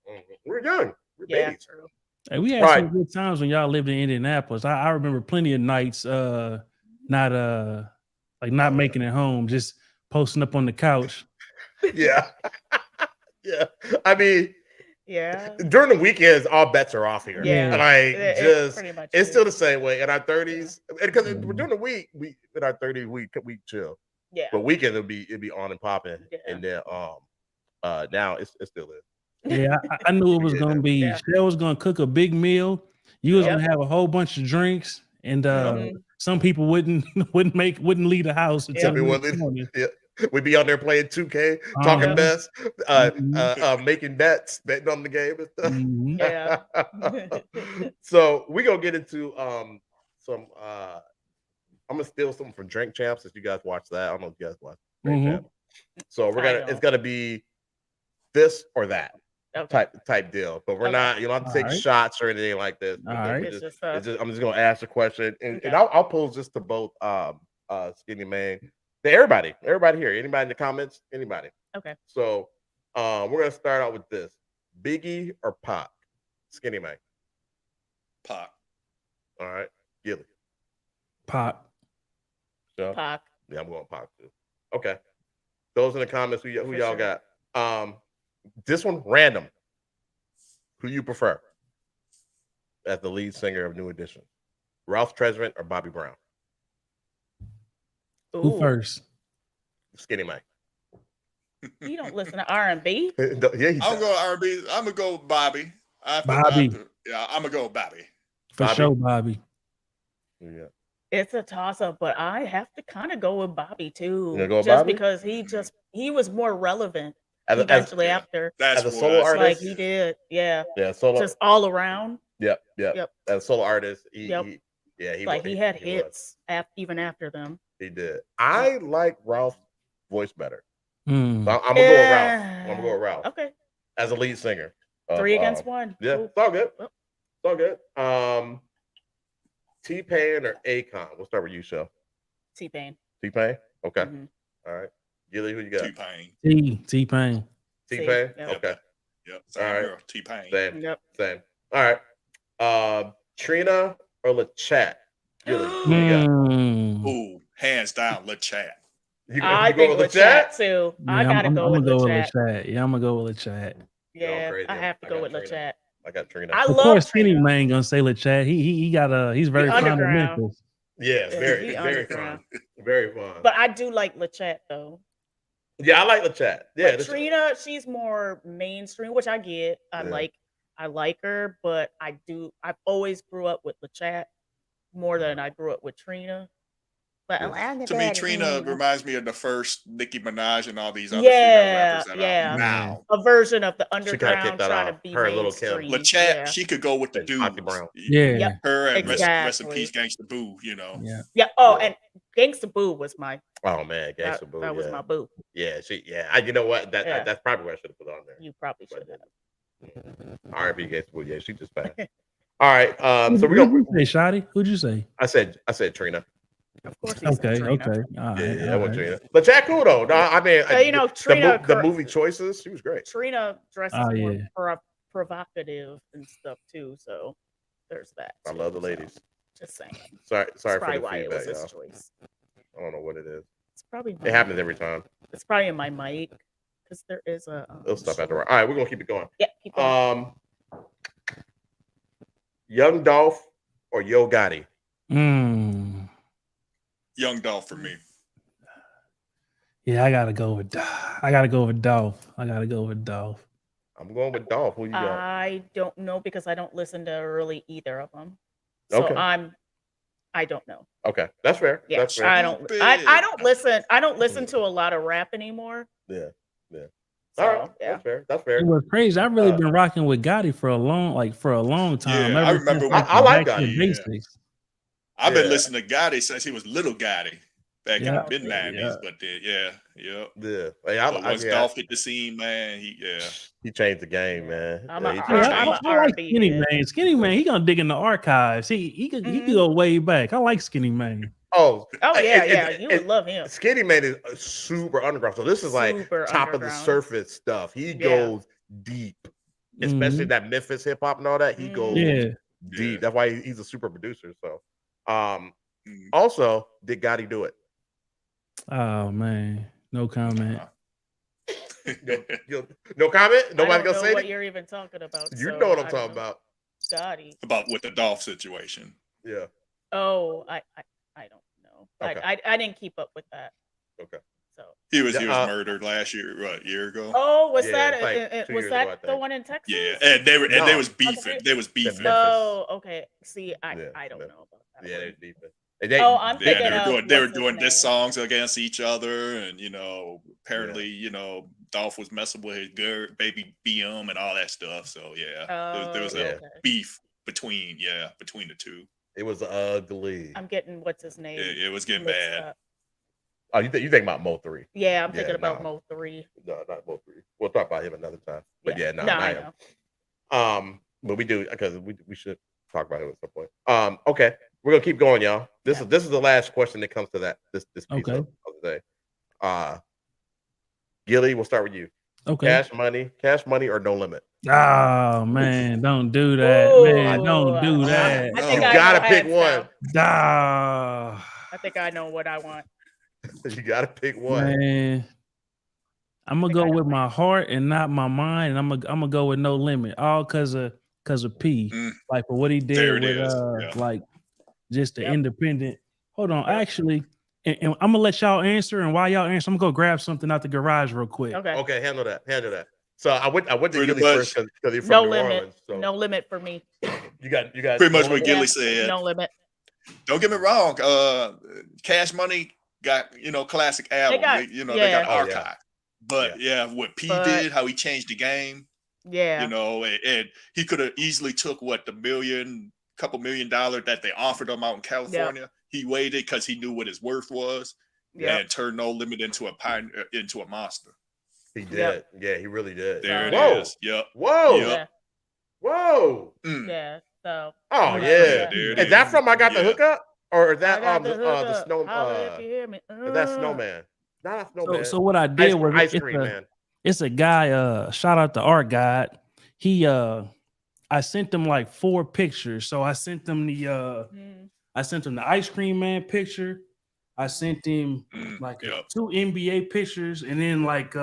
We're young. We're babies. True. Hey, we had some good times when y'all lived in Indianapolis. I remember plenty of nights not making it home, just posting up on the couch. Yeah. Yeah. I mean, yeah. During the weekends, all bets are off here. Yeah. Like, it's still the same way. In our 30s, because during the week, in our 30s, we chill. Yeah. But weekend it'd be on and popping. Yeah. And then now it still is. Yeah, I knew it was gonna be. Chelle was gonna cook a big meal. You was gonna have a whole bunch of drinks, and some people wouldn't leave the house until the morning. Yeah. We'd be on there playing 2K, talking bets, making bets, betting on the game and stuff. Yeah. So we gonna get into some. I'm gonna steal something from Drink Champs since you guys watch that. I don't know if you guys watch Drink Champs. So it's gonna be this or that type deal. But we're not. You don't have to take shots or anything like this. All right. I'm just gonna ask a question, and I'll pose this to both Skinnymaine. Everybody here. Anybody in the comments? Anybody? Okay. So we're gonna start out with this: Biggie or Pac? Skinnymaine. Pac. All right. Gilly. Pac. So, Pac. Yeah, I'm going Pac too. Okay. Those in the comments. Who y'all got? This one random. Who you prefer as the lead singer of New Edition? Ralph Tresvant or Bobby Brown? Who first? Skinnymaine. You don't listen to R&B? Yeah, I'm going to R&B. I'm going to go with Bobby. I'm going to go with Bobby. For sure, Bobby. Yeah. It's a toss-up, but I have to kind of go with Bobby too. Just Bobby? Because he was more relevant eventually after. As a solo artist, like he did, solo, just all around. Yep. As a solo artist, he had hits even after them. He did. I like Ralph's voice better. So I'm gonna go with Ralph. Okay. As a lead singer. 3 against 1. Yeah, it's all good. It's all good. T-Pain or Akon? We'll start with you, Chelle. T-Pain. T-Pain? Okay. All right. Gilly, who you got? T-Pain. T-Pain. T-Pain? Yep. Okay. Yep. Same All right. girl, T-Pain. Same. Yep. Same. All right. Trina or LeChat? Gilly, what do you got? Ooh, hands down, let's chat. I you go think with LeChat too. Yeah, I gotta go with I'm gonna go with LeChat. LeChat. Yeah, I'm gonna go with LeChat. Yeah, crazy. I have to go with Trina. LeChat. I got Trina. I Of love course, Trina. Skinnymaine gonna say LeChat. He's very fond of underground. Memphis. Yeah, Yeah, very he fun. underground. Very fun. But I do like LeChat though. Yeah, I like LeChat. Yeah, But Trina, she's more mainstream, which I get. I like her, but I've always grew up with LeChat more than I grew up with Trina. But To me, Trina reminds me of the first Nicki Minaj and all these other female rappers that are now. A version of the She kinda underground kicked that trying off. to be Her and Lil' Kim. mainstream. LeChat, she could go with the And Foxy dudes. Brown. Yeah. Her and rest in Exactly. peace, Gangsta Boo. You know. Yeah. Yeah. Oh, and Gangsta Boo was my Oh man, Gangsta Boo. that was my boo. Yeah, you know what? That's probably what I should have put on there. You probably should have. R&B Gangsta Boo. Yeah, she just passed. All right. So Who'd you say, Shoddi? Who'd you say? I said Trina. Of course. Okay. All right. Yeah, I want Trina. But Jack cool though. No, I mean, Trina, the movie choices, she was great. Trina dresses more provocative and stuff too. So there's that. I love the ladies. Just saying. Sorry for probably the why feedback, it was his y'all. choice. I don't know what it is. It's probably It happens every time. It's probably in my mic because there is a. It'll stop at the right. All right, we're gonna keep it going. Yeah, keep going. Young Dolph or Yo Gotti? Young Dolph for me. Yeah, I gotta go with Dolph. I gotta go with Dolph. I'm going with Dolph. Who you got? I don't know because I don't listen to really either of them. So I don't know. Okay, that's fair. Yeah, that's fair. I don't listen. I don't listen to a lot of rap anymore. Yeah. So, all right, that's fair. That's fair. It was crazy. I've really been rocking with Gotti for a long time. Yeah, I remember. I like Gotti. Basics. I've been listening to Gotti since he was little Gotti back in the mid '90s. Yeah. But Hey, once Dolph hit the scene, man, he changed the game, man. I'm I like Skinnymaine. Skinnymaine, he gonna dig in the archives. He could go way back. I like Skinnymaine. Oh yeah, you would love him. Skinnymaine is super underground. So this is like top of the surface stuff. He goes deep, especially that Memphis hip hop and all that. He goes deep. That's why he's a super producer. So, also, did Gotti do it? Oh man, no comment. No comment. Nobody's gonna say what you're even talking about. You know what I'm talking about. Gotti. About with the Dolph situation. Yeah. Oh, I don't know. Okay. I didn't keep up with that. Okay. So he was murdered last year, a year ago. Oh, was that was that the one in Texas? Yeah, and they was beefing. They was beefing. Oh, okay. See, I don't know about that. Yeah, they're beefing. I'm thinking they were doing diss songs against each other, and apparently, Dolph was messing with his girl, baby BM and all that stuff. So there was a beef between the two. It was ugly. I'm getting what's his name. It was getting bad. Oh, you think about Mo 3? Yeah, I'm thinking about Mo 3. No, not Mo 3. We'll talk about him another time. But I know. But we do because we should talk about it at some point. Okay, we're gonna keep going, y'all. This is the last question that comes to this piece of the day. Gilly, we'll start with you. Okay. Cash money or no limit? Oh man, don't do that. Man, don't do that. I think you gotta pick one. I think I know what I want. You gotta pick one. Man, I'm gonna go with my heart and not my mind, and I'm gonna go with no limit, all because of P, like for what he did with like just the independent. Hold on, actually, and I'm gonna let y'all answer, and while y'all answer, I'm gonna go grab something out the garage real quick. Okay, handle that. So I went to Gilly first because he's from New Orleans. So. No limit for me. You got pretty much what Gilly said. No limit. Don't get me wrong. Cash Money got classic album. They got archive. But what P did, how he changed the game. Yeah. And he could have easily took the couple $1 million that they offered him out in California. Yep. He waited because he knew what his worth was, and turned No Limit into a monster. He did. Yeah, he really did. There it is. Yep. Whoa. Yep. Yeah. Whoa. Yeah. So. Oh yeah. Is that from I Got the Hookup? Or is that the Snow? If you hear me. Is that Snowman? Not Snowman. So what I did was Ice Cream Man. It's a guy. Shout out to Art God. He I sent them like 4 pictures. So I sent them the ice cream man picture. I sent him like 2 NBA pictures, and then like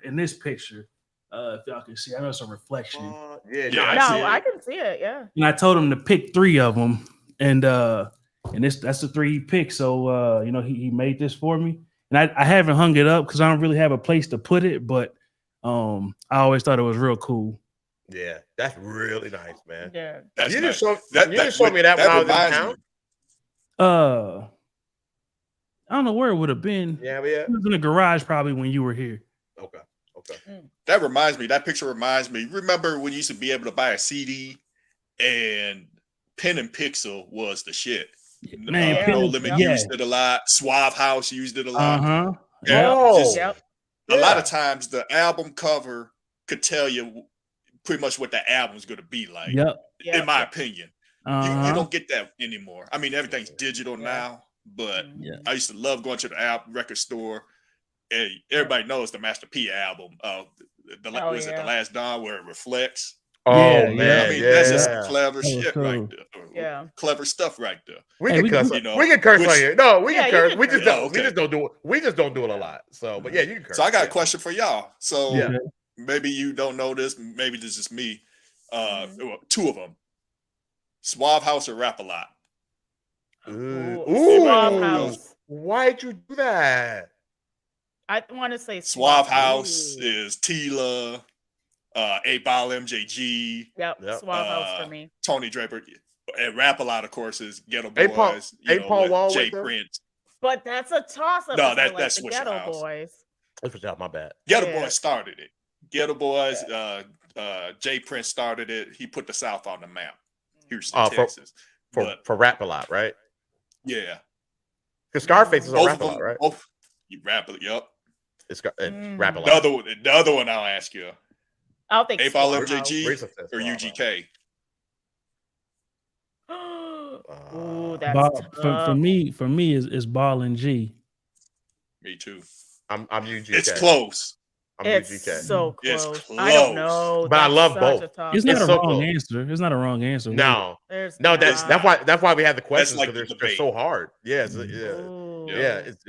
in this picture, if y'all can see, I know it's a reflection. I can see it. Yeah. And I told him to pick 3 of them, and that's the 3 he picked. So he made this for me, and I haven't hung it up because I don't really have a place to put it, but I always thought it was real cool. Yeah, that's really nice, man. Yeah. You just showed me that when I was in town. I don't know where it would have been. Yeah. It was in the garage probably when you were here. Okay. That reminds me. That picture reminds me. Remember when you used to be able to buy a CD, and Pen and Pixel was the shit. Man, No Limit used it a lot. Suave House used it a lot. Yeah. A lot of times the album cover could tell you pretty much what the album's going to be like. In my opinion, you don't get that anymore. I mean, everything's digital now, but I used to love going to the album record store. And everybody knows the Master P album. The Last Dawn, where it reflects. Oh man, I mean, that's just clever shit right there. Yeah, clever stuff right there. We can curse. We can curse on here. No, we can curse. We just don't. Okay. We just don't do it. We just don't do it a lot. So, but yeah, you can curse. So I got a question for y'all. So maybe you don't know this. Maybe this is me. 2 of them. Suave House or Rap a Lot? Ooh. Suave House. Why'd you do that? I want to say Suave House is Tila, 8-Ball MJG. Yep. Suave House for me. Tony Draper. And Rap a Lot, of course, is Ghetto Boys. Paul Wall J Prince. But that's a toss-up. No, that's the Ghetto House. Boys. That's my bad. Ghetto Boys started it. Ghetto Boys, J Prince started it. He put the South on the map. Houston, Texas. For Rap a Lot, right? Yeah. Because Scarface is on Rap a Lot, right? You Rap a Lot, yep. It's Rap a Lot. The other one I'll ask you. I'll think 8-Ball MJG or UGK. Ooh, that's for me is Ball and G. Me too. I'm UGK. It's close. It's UGK. so close. It's close. I don't know, but I love both. It's not a wrong answer. It's not a wrong answer. No, that's why we have the questions because they're so hard. Yeah, it's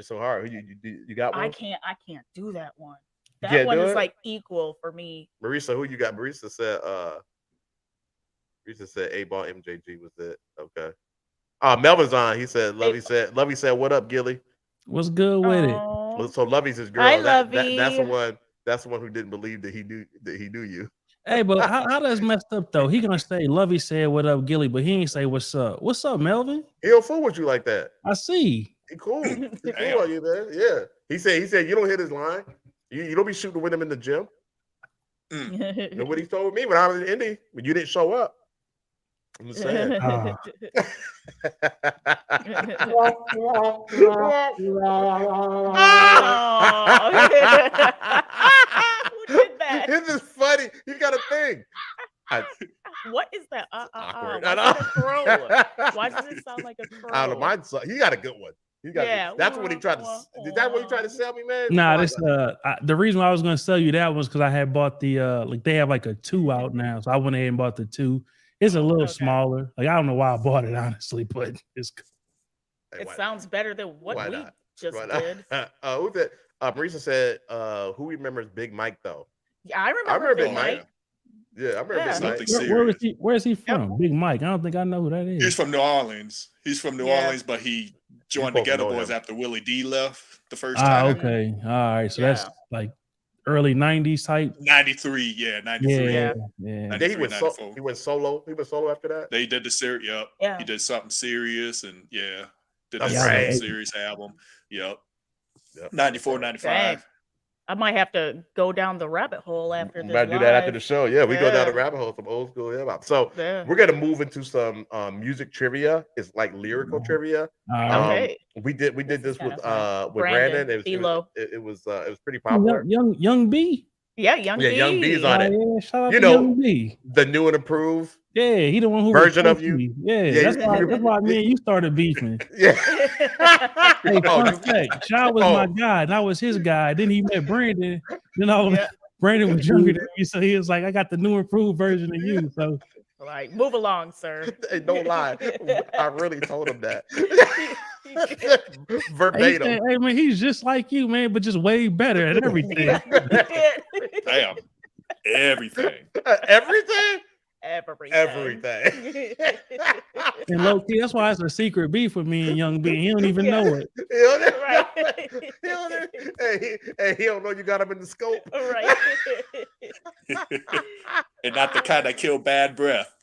so hard. You got one? I can't do that one. That one is like equal for me. Marisa, who you got? Marisa said 8-Ball MJG was it. Okay. Melvin's on. He said, Lovey said, what up, Gilly? What's good with it? So Lovey's his girl. Hi, Lovey. That's the one who didn't believe that he knew you. Hey, but how that's messed up though? He gonna say Lovey said what up, Gilly, but he ain't say what's up. What's up, Melvin? He don't fool with you like that. I see. He cool. He cool on you, man. Yeah. He said you don't hit his line. You don't be shooting with him in the gym. You know what he told me when I was in Indy when you didn't show up. I'm just saying. Who did that? This is funny. You got a thing. What is that? Awkward. Why does it sound like a crow? I don't know. He got a good one. That's what he tried to. Is that what he tried to sell me, man? Nah, this the reason why I was gonna sell you that was because I had bought the like they have like a 2 out now, so I went ahead and bought the 2. It's a little smaller. Like I don't know why I bought it honestly, but it's. It sounds better than what we just did. Who's that? Marisa said, "Who remembers Big Mike though?" Yeah, I remember Big Mike. Yeah, I remember Big Mike. Where is he from? Big Mike. I don't think I know who that is. He's from New Orleans. But he joined the Ghetto Boys after Willie D left the first time. Okay. All right. So that's like early 90s type. 93. Yeah, 93. Yeah. Then he went solo. He went solo after that. They did the series. Yep. Yeah. He did something serious and did That's a serious album. Yep. 94, 95. Dang. I might have to go down the rabbit hole after this. Might do that after the show. Yeah, we go down the rabbit hole, some old school hip hop. So we're gonna move into some music trivia. It's like lyrical trivia. Okay. We did this with Brandon. It was pretty popular. Young B. Yeah, Young B. Young B's on it. Yeah, shout out to Young B. The new and improved. Yeah, he the one who version of you. Me. Yeah, that's why me and you started beefing. Yeah. Hey, fun fact, Chelle was my guy, and I was his guy. Then he met Brandon. Then all of Brandon was younger than me, so he was like, I got the new improved version of you. So Like, move along, sir. Hey, don't lie. I really told him that. he Verbatim. said, hey man, he's just like you, man, but just way better at everything. Damn. Everything. Everything? Everything. Everything. And low key, that's why it's a secret beef with me and Young B. He don't even know it. Right. He don't know you got him in the scope. Right. And not the kind that kill bad breath.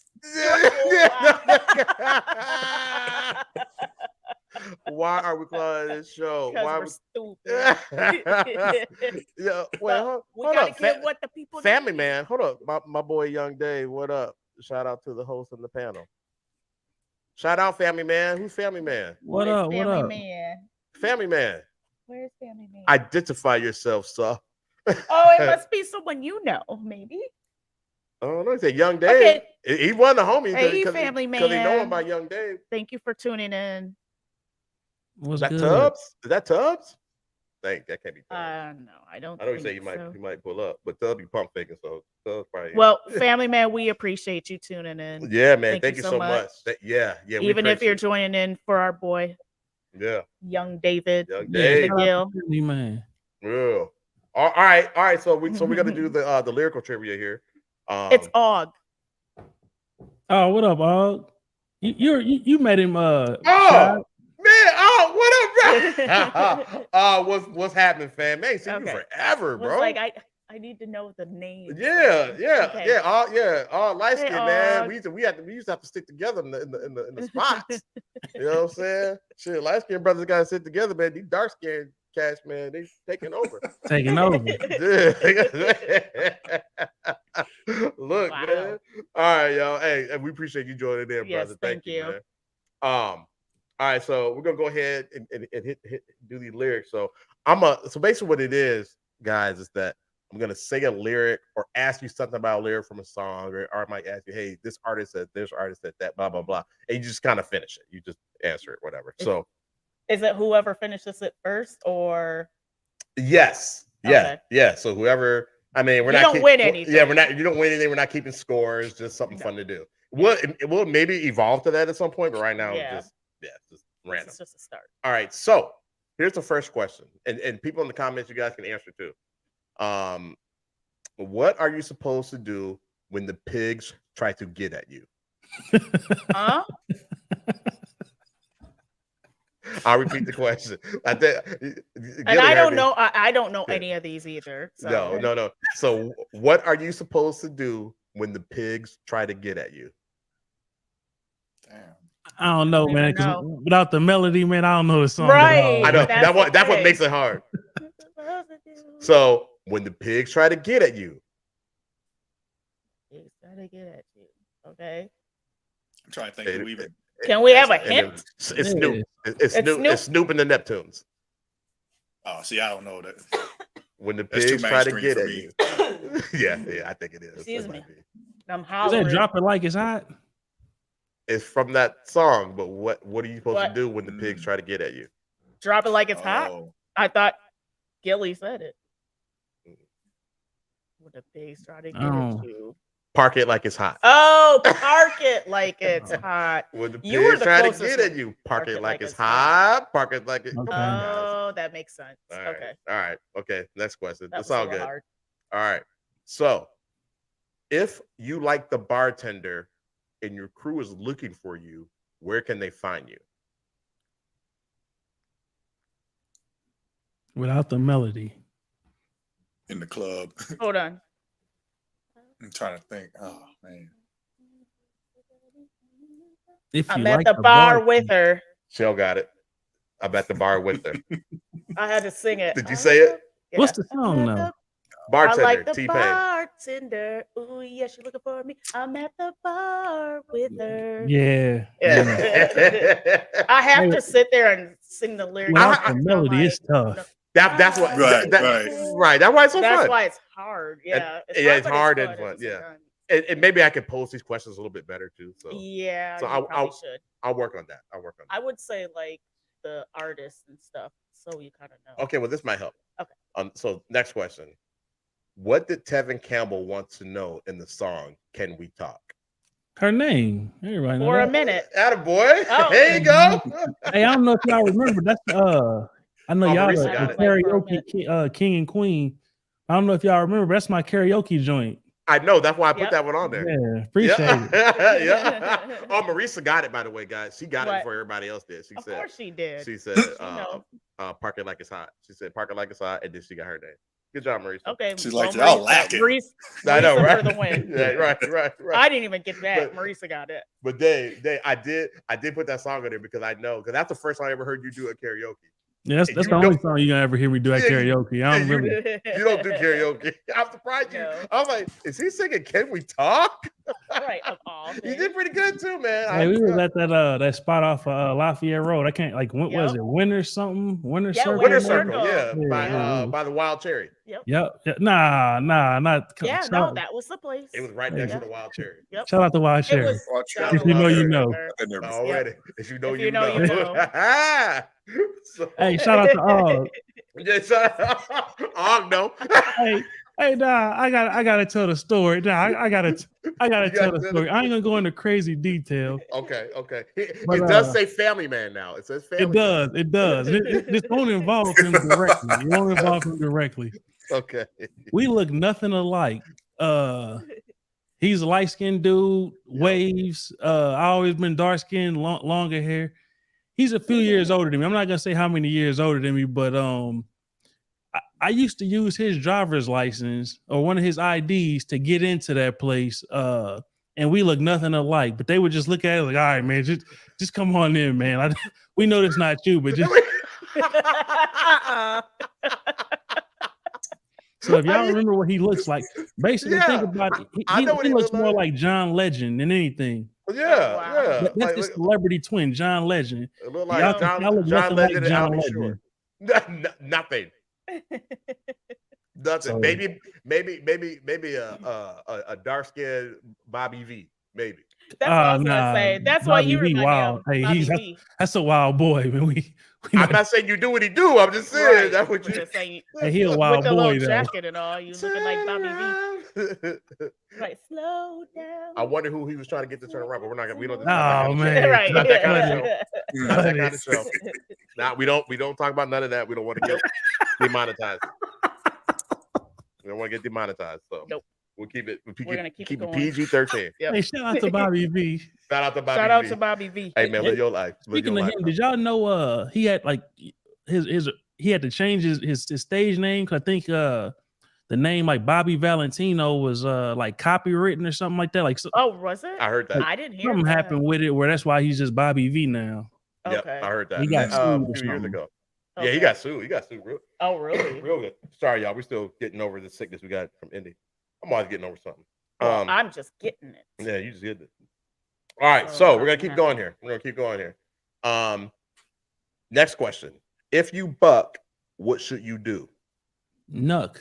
Why are we calling this show? Because Why we're stupid. Yeah, But well, we hold gotta up. get what the people Family need. man, hold up. My boy Young Dave, what up? Shout out to the host and the panel. Shout out, Family Man. Who's Family Man? What Where's up? What Family up? Man? Family Man. Where's Family Man? Identify yourself, sir. Oh, it must be someone you know, maybe. Oh, no, he said Young Dave. Okay. He wasn't a homie Hey, because Family he know him Man. by Young Dave. Thank you for tuning in. What's Is that good? Tubbs? Is that Tubbs? That can't be Tubbs. No, I don't. I know you think say so. he might pull up, but Tubbs be pump faking, so Tubbs probably. Well, Family Man, we appreciate you tuning in. Yeah, man. Thank you so much. Yeah. We Even if you're appreciate joining in for our boy, it. Yeah. Young David Young Yeah, Dave. shout out McGill. to Family Man. Yeah. All right. So we're gonna do the lyrical trivia here. It's Og. Oh, what up, Og? You met him Oh Shy? man, what up, bro? What's happening, fam? Man, ain't seen you Okay. forever, Was bro. like I need to know the name. Yeah, Okay. all light Hey, skin, man. Og. We used to have to stick together in the spots. You know what I'm saying? Shit, light skin brothers gotta sit together, man. These dark skinned cats, man, they taking over. Taking over. Look, Wow. man. All right, y'all. Hey, we appreciate you joining in, Yes, brother. thank you, you. man. All right, so we're gonna go ahead and do the lyrics. So so basically what it is, guys, is that I'm gonna say a lyric or ask you something about a lyric from a song, or I might ask you, hey, this artist said this, artist said that, blah blah blah, and you just kind of finish it. You just answer it, whatever. So Is it whoever finishes it first, or yes, Okay. yeah. So whoever, I mean, we're You not don't win anything. Yeah, we're not. You don't win anything. We're not keeping scores. Just something No. fun to do. It will maybe evolve to that at some point, but right now, Yeah. just random. It's just a start? All right, so here's the first question, and people in the comments, you guys can answer too. What are you supposed to do when the pigs try to get at you? Huh? I'll repeat the question. And I don't know. I don't know any of these either. So. No. So, what are you supposed to do when the pigs try to get at you? Damn. I don't know, man. Because without the melody, man, I don't know the song. Right. I know that's what thing. makes it hard. So, when the pigs try to get at you, Pigs try to get at you. Okay. I'm trying to think who even. Can we have a and hint? it's Snoop. It's Snoop. It's Snoop and the Neptunes. Oh, see, I don't know that. When the That's too pigs try to mainstream get for at me. you. Yeah, I think it is. Excuse me. I'm Is hollering. that Drop It Like It's Hot? It's from that song, but what are you supposed to do when the pigs Mm. try to get at you? Drop it like it's hot. Oh, I thought Gilly said it. When the pigs try to get at you. Park it like it's hot. Oh, park it like it's hot. When the You were pigs the try to closest get at one. you, park it like it's hot. Park it like it. Okay. Come on, guys. Oh, that makes sense. All right. Okay. All right. Okay. Next question. That It's was a all little good. hard. All right. So, if you like the bartender and your crew is looking for you, where can they find you? Without the melody. in the club. Hold on. I'm trying to think. Oh man. If I'm you at like the bar with her. Chelle got it. I'm at the bar with her. I had to sing it. Did you say it? Yeah. What's the I'm song at though? the- Bartender. I like the T-Pain. bartender. Ooh, yeah, she's looking for me. I'm at the bar with her. Yeah. Yeah. I have to sit there and sing the lyrics. Without the I'm melody, like, it's tough. no. That's what. Right, Right. That's why it's so That's fun. why it's hard. Yeah. It's but hard fun and at fun. the same Yeah. time. And maybe I could pose these questions a little bit better too. So Yeah. So you probably should. I'll work on that. I would say like the artists and stuff, so you kind of know. Okay, well, this might help. Okay. So next question. What did Tevin Campbell want to know in the song "Can We Talk"? Her name. Everybody know For a that. minute. Attaboy. Oh. There you go. Hey, I don't know if y'all remember. That's I know y'all Marisa the got it. karaoke king and queen. I don't know if y'all remember. But that's my karaoke joint. I know. That's why I put Yep. that one on there. Yeah, appreciate it. Yeah. Oh, Marisa got it, by the way, guys. She got it What? before everybody else did. She Of said, course she did. she said, know. park it like it's hot. She said, park it like it's hot, and then she got her name. Good job, Marisa. Okay. She's like, y'all lacking. I know, Marisa right? for the win. Yeah, right. I didn't even get that. But- Marisa got it. But I did put that song on there because I know, because that's the first time I ever heard you do a karaoke. Yeah, that's the only song you gonna ever hear me do at karaoke. I don't really. You don't do karaoke. I'm surprised you. No. I'm like, is he singing "Can We Talk"? Right, of all He things. did pretty good too, man. Hey, we was at that spot off Lafayette Road. I can't what was it? Winter something? Winter Yeah, Circle. Winter Circle. Circle, yeah, Yeah. by the Wild Cherry. Yep. Nah, not. Yeah, shout, no, that was the place. It was right next to the Wild Cherry. Yep. shout out to Wild It Cherry. was Shout If you know, you know. Already. If you know, If you you know, know. you know. So, Hey, shout out to Og. no. Hey, nah, I gotta tell the story. Nah, I gotta tell the story. I ain't gonna go into crazy detail. Okay. It But, does say Family Man now. It says Family. It does. This won't involve him directly. It won't involve him directly. Okay. We look nothing alike. He's a light-skinned dude, waves. I always been dark-skinned, longer hair. He's a few years older than me. I'm not gonna say how many years older than me, but I used to use his driver's license or one of his IDs to get into that place. And we look nothing alike, but they would just look at it like, all right, man, just come on in, man. We know that's not you, but just so if y'all remember what he looks like, basically think about it. He looks more like John Legend than anything. Yeah, wow. yeah. That's his celebrity twin, John Legend. It looked like Y'all look John nothing Legend like and John Albie Shore. Nothing. Nothing. So- Maybe a dark skinned Bobby V. Maybe. That's what I was gonna say. That's why you Bobby V, remind wild. me Hey, of Bobby he's V. that's a wild boy, man. We I'm not saying you do what he do. I'm just saying Right. that's what I'm you. just saying, hey, he a with wild the boy little though. jacket and all, you looking like Bobby V. Right, slow down. I wonder who he was trying to get to turn around, but we're not gonna. We don't. Oh man, Right. Not that kind of show. Mm. Not that kind of show. Nah, we don't talk about none of that. We don't want to get demonetized. We don't want to get demonetized. So Nope. we'll keep it. We're gonna keep it it going. PG-13. Yep. Hey, shout out to Bobby V. Shout out to Bobby. Shout out V. to Bobby V. Hey man, live your life. Live Speaking your of life, him, bro. did y'all know he had like he had to change his stage name? Cause I think the name like Bobby Valentino was like copywritten or something like that. Like Oh, was it? I heard that. I didn't hear something that. happened with it where that's why he's just Bobby V now. Yep, Okay. I heard that. He got sued a or few years something. ago. Yeah, he Okay. got sued. He got sued real, Oh, really? real good. Sorry, y'all. We're still getting over the sickness we got from Indy. I'm always getting over something. Well, I'm just getting it. Yeah, you just get it. All right, So so we're gonna nothing keep going here. We're gonna keep going here. Next question. If you buck, what should you do? Nuck.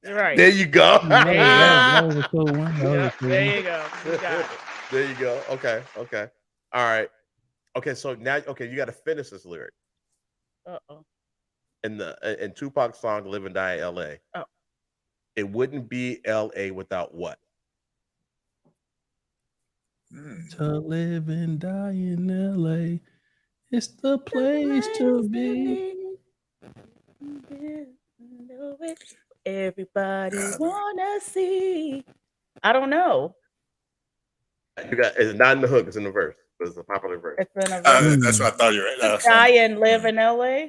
Right. There you go. That was a cool one. That was a Yep, cool there one. you go. You got it. There you go. Okay. All right. Okay, so now you got to finish this lyric Uh-oh. in Tupac's song "Live and Die in L.A." Oh. It wouldn't be L.A. without what? To live and die in LA, it's the place to be. Everybody wanna see. I don't know. You got it's not in the hook; it's in the verse. But it's a popular verse. It's been a That's what I thought you were right. die and live in LA.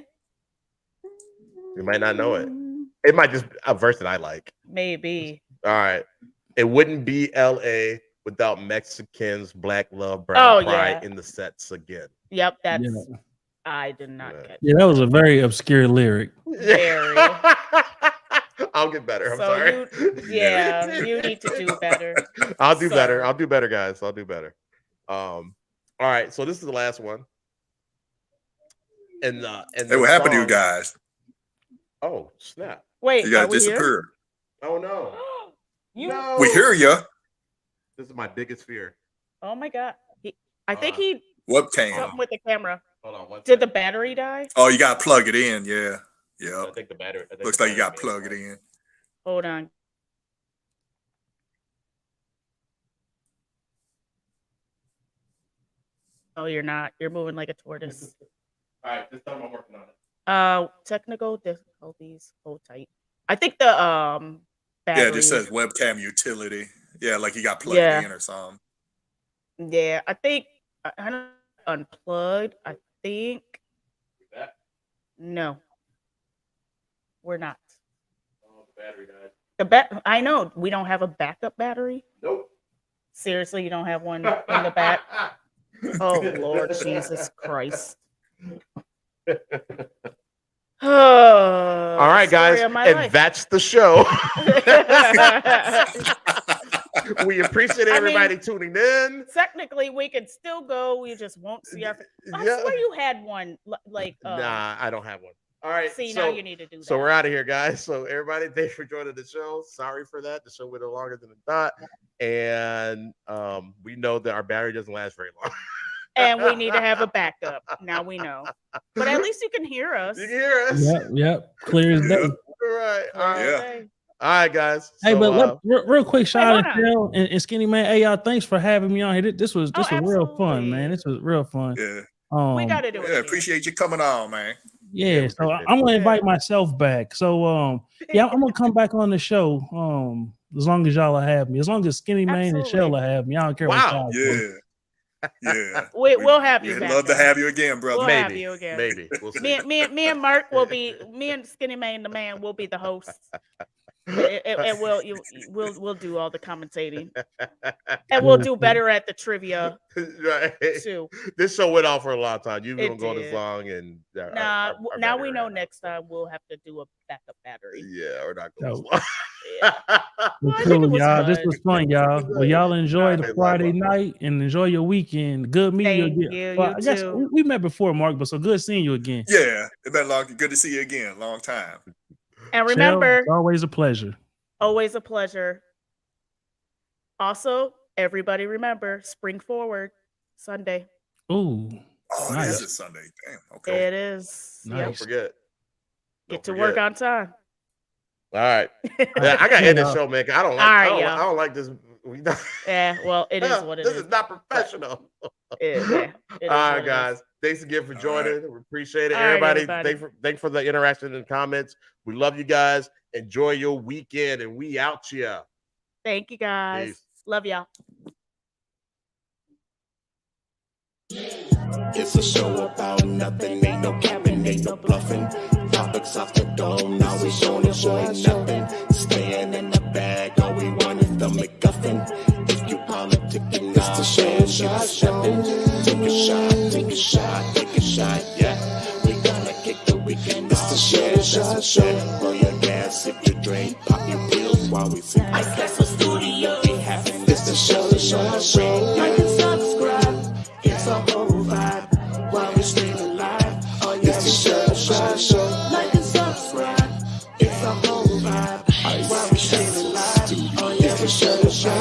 You might not know it. It might just be a verse that I like. Maybe. All right. It wouldn't be L.A. without Mexicans, Black Love, Brown Pride in the sets again. Yep, that's Yeah. I did not catch. Yeah, that was a very obscure lyric. Very. I'll get better. I'm So sorry. you need to do better. I'll do better. sir. I'll do better, guys. I'll do better. All right. So this is the last one. And Hey, what happened to you guys? Oh, snap. Wait, You are got we here? disappeared. Oh no. You No. We hear you. This is my biggest fear. Oh my god. I think he Webcam. something with the camera. Hold on. One Did the second. battery die? Oh, you got to plug it in. Yeah. I Yeah. think the battery. Looks like you got to plug it in. Hold on. Oh, you're not. You're moving like a tortoise. All right, this time I'm working on it. Technical difficulties. Hold tight. I think the battery. Yeah, it just says webcam utility. Yeah, like you got plugged in or something. Yeah, I think I don't unplugged. I think no, we're not. Oh, the battery died. I know we don't have a backup battery. Nope. Seriously, you don't have one in the back. Oh Lord Jesus Christ. All right, guys, and that's the show. We appreciate everybody tuning in. Technically, we could still go. We just won't see our. I swear you had one. Like, nah, I don't have one. All right. See, now you need to do that. So we're out of here, guys. So everybody, thanks for joining the show. Sorry for that. The show went longer than I thought, and we know that our battery doesn't last very long. And we need to have a backup. Now we know. But at least you can hear us. You can hear us. Yep. Clear as day. All right, guys. Hey, so, but real quick, shout out to Chelle and Skinnymaine. Hey, y'all, thanks for having me on here. This was real fun, man. This was real fun. Yeah. We gotta do it. Yeah, appreciate you coming on, man. Yeah, so I'm gonna invite myself back. So I'm gonna come back on the show. As long as y'all have me, as long as Skinnymaine and Chelle have me, I don't care what y'all do. Yeah. We'll have you back. Love to have you again, brother. We'll have you again. Maybe. We'll see. Me and Mark will be. Me and Skinnymaine Da Mane will be the hosts. And we'll do all the commentating, and we'll do better at the trivia too. This show went on for a long time. You've been going this long, and now we know next time we'll have to do a backup battery. Yeah, we're not going this long. Cool, y'all. This was fun, y'all. Well, y'all enjoy the Friday night and enjoy your weekend. Good meeting you again. Well, I guess we met before, Mark, but so good seeing you again. Yeah, it's been long. Good to see you again. Long time. And remember, it's always a pleasure. Always a pleasure. Also, everybody remember, spring forward Sunday. Ooh. Oh, nice. It is a Sunday. Damn. Okay. It is. Nice. Don't forget. Get to work on time. All right. Yeah, I got to end this show, man. I don't like this. Yeah, well, it is what it is. This is not professional. All right, guys. Thanks again for joining. Right. We appreciate it. Everybody, thanks for the interaction and comments. We love you guys. Enjoy your weekend, and we out here. Thank you, guys. Peace. Love y'all. It's a show about nothing. Ain't no capping, ain't no bluffing. Topics off the dome. Now we showing nothing. Staying in the bag. All we want is the McGuffin. If you politicking, it's the ShodShow. Take a shot. Yeah, we gonna kick the weekend. It's the ShodShow. Roll your gas if you drink. Pop your pills while we sing. I guess the studio be having. It's the ShodShow. Like and subscribe. It's a whole vibe while we streaming live. Oh yeah, it's the ShodShow. Like and subscribe. It's a whole vibe while we streaming live. Oh yeah, it's the ShodShow.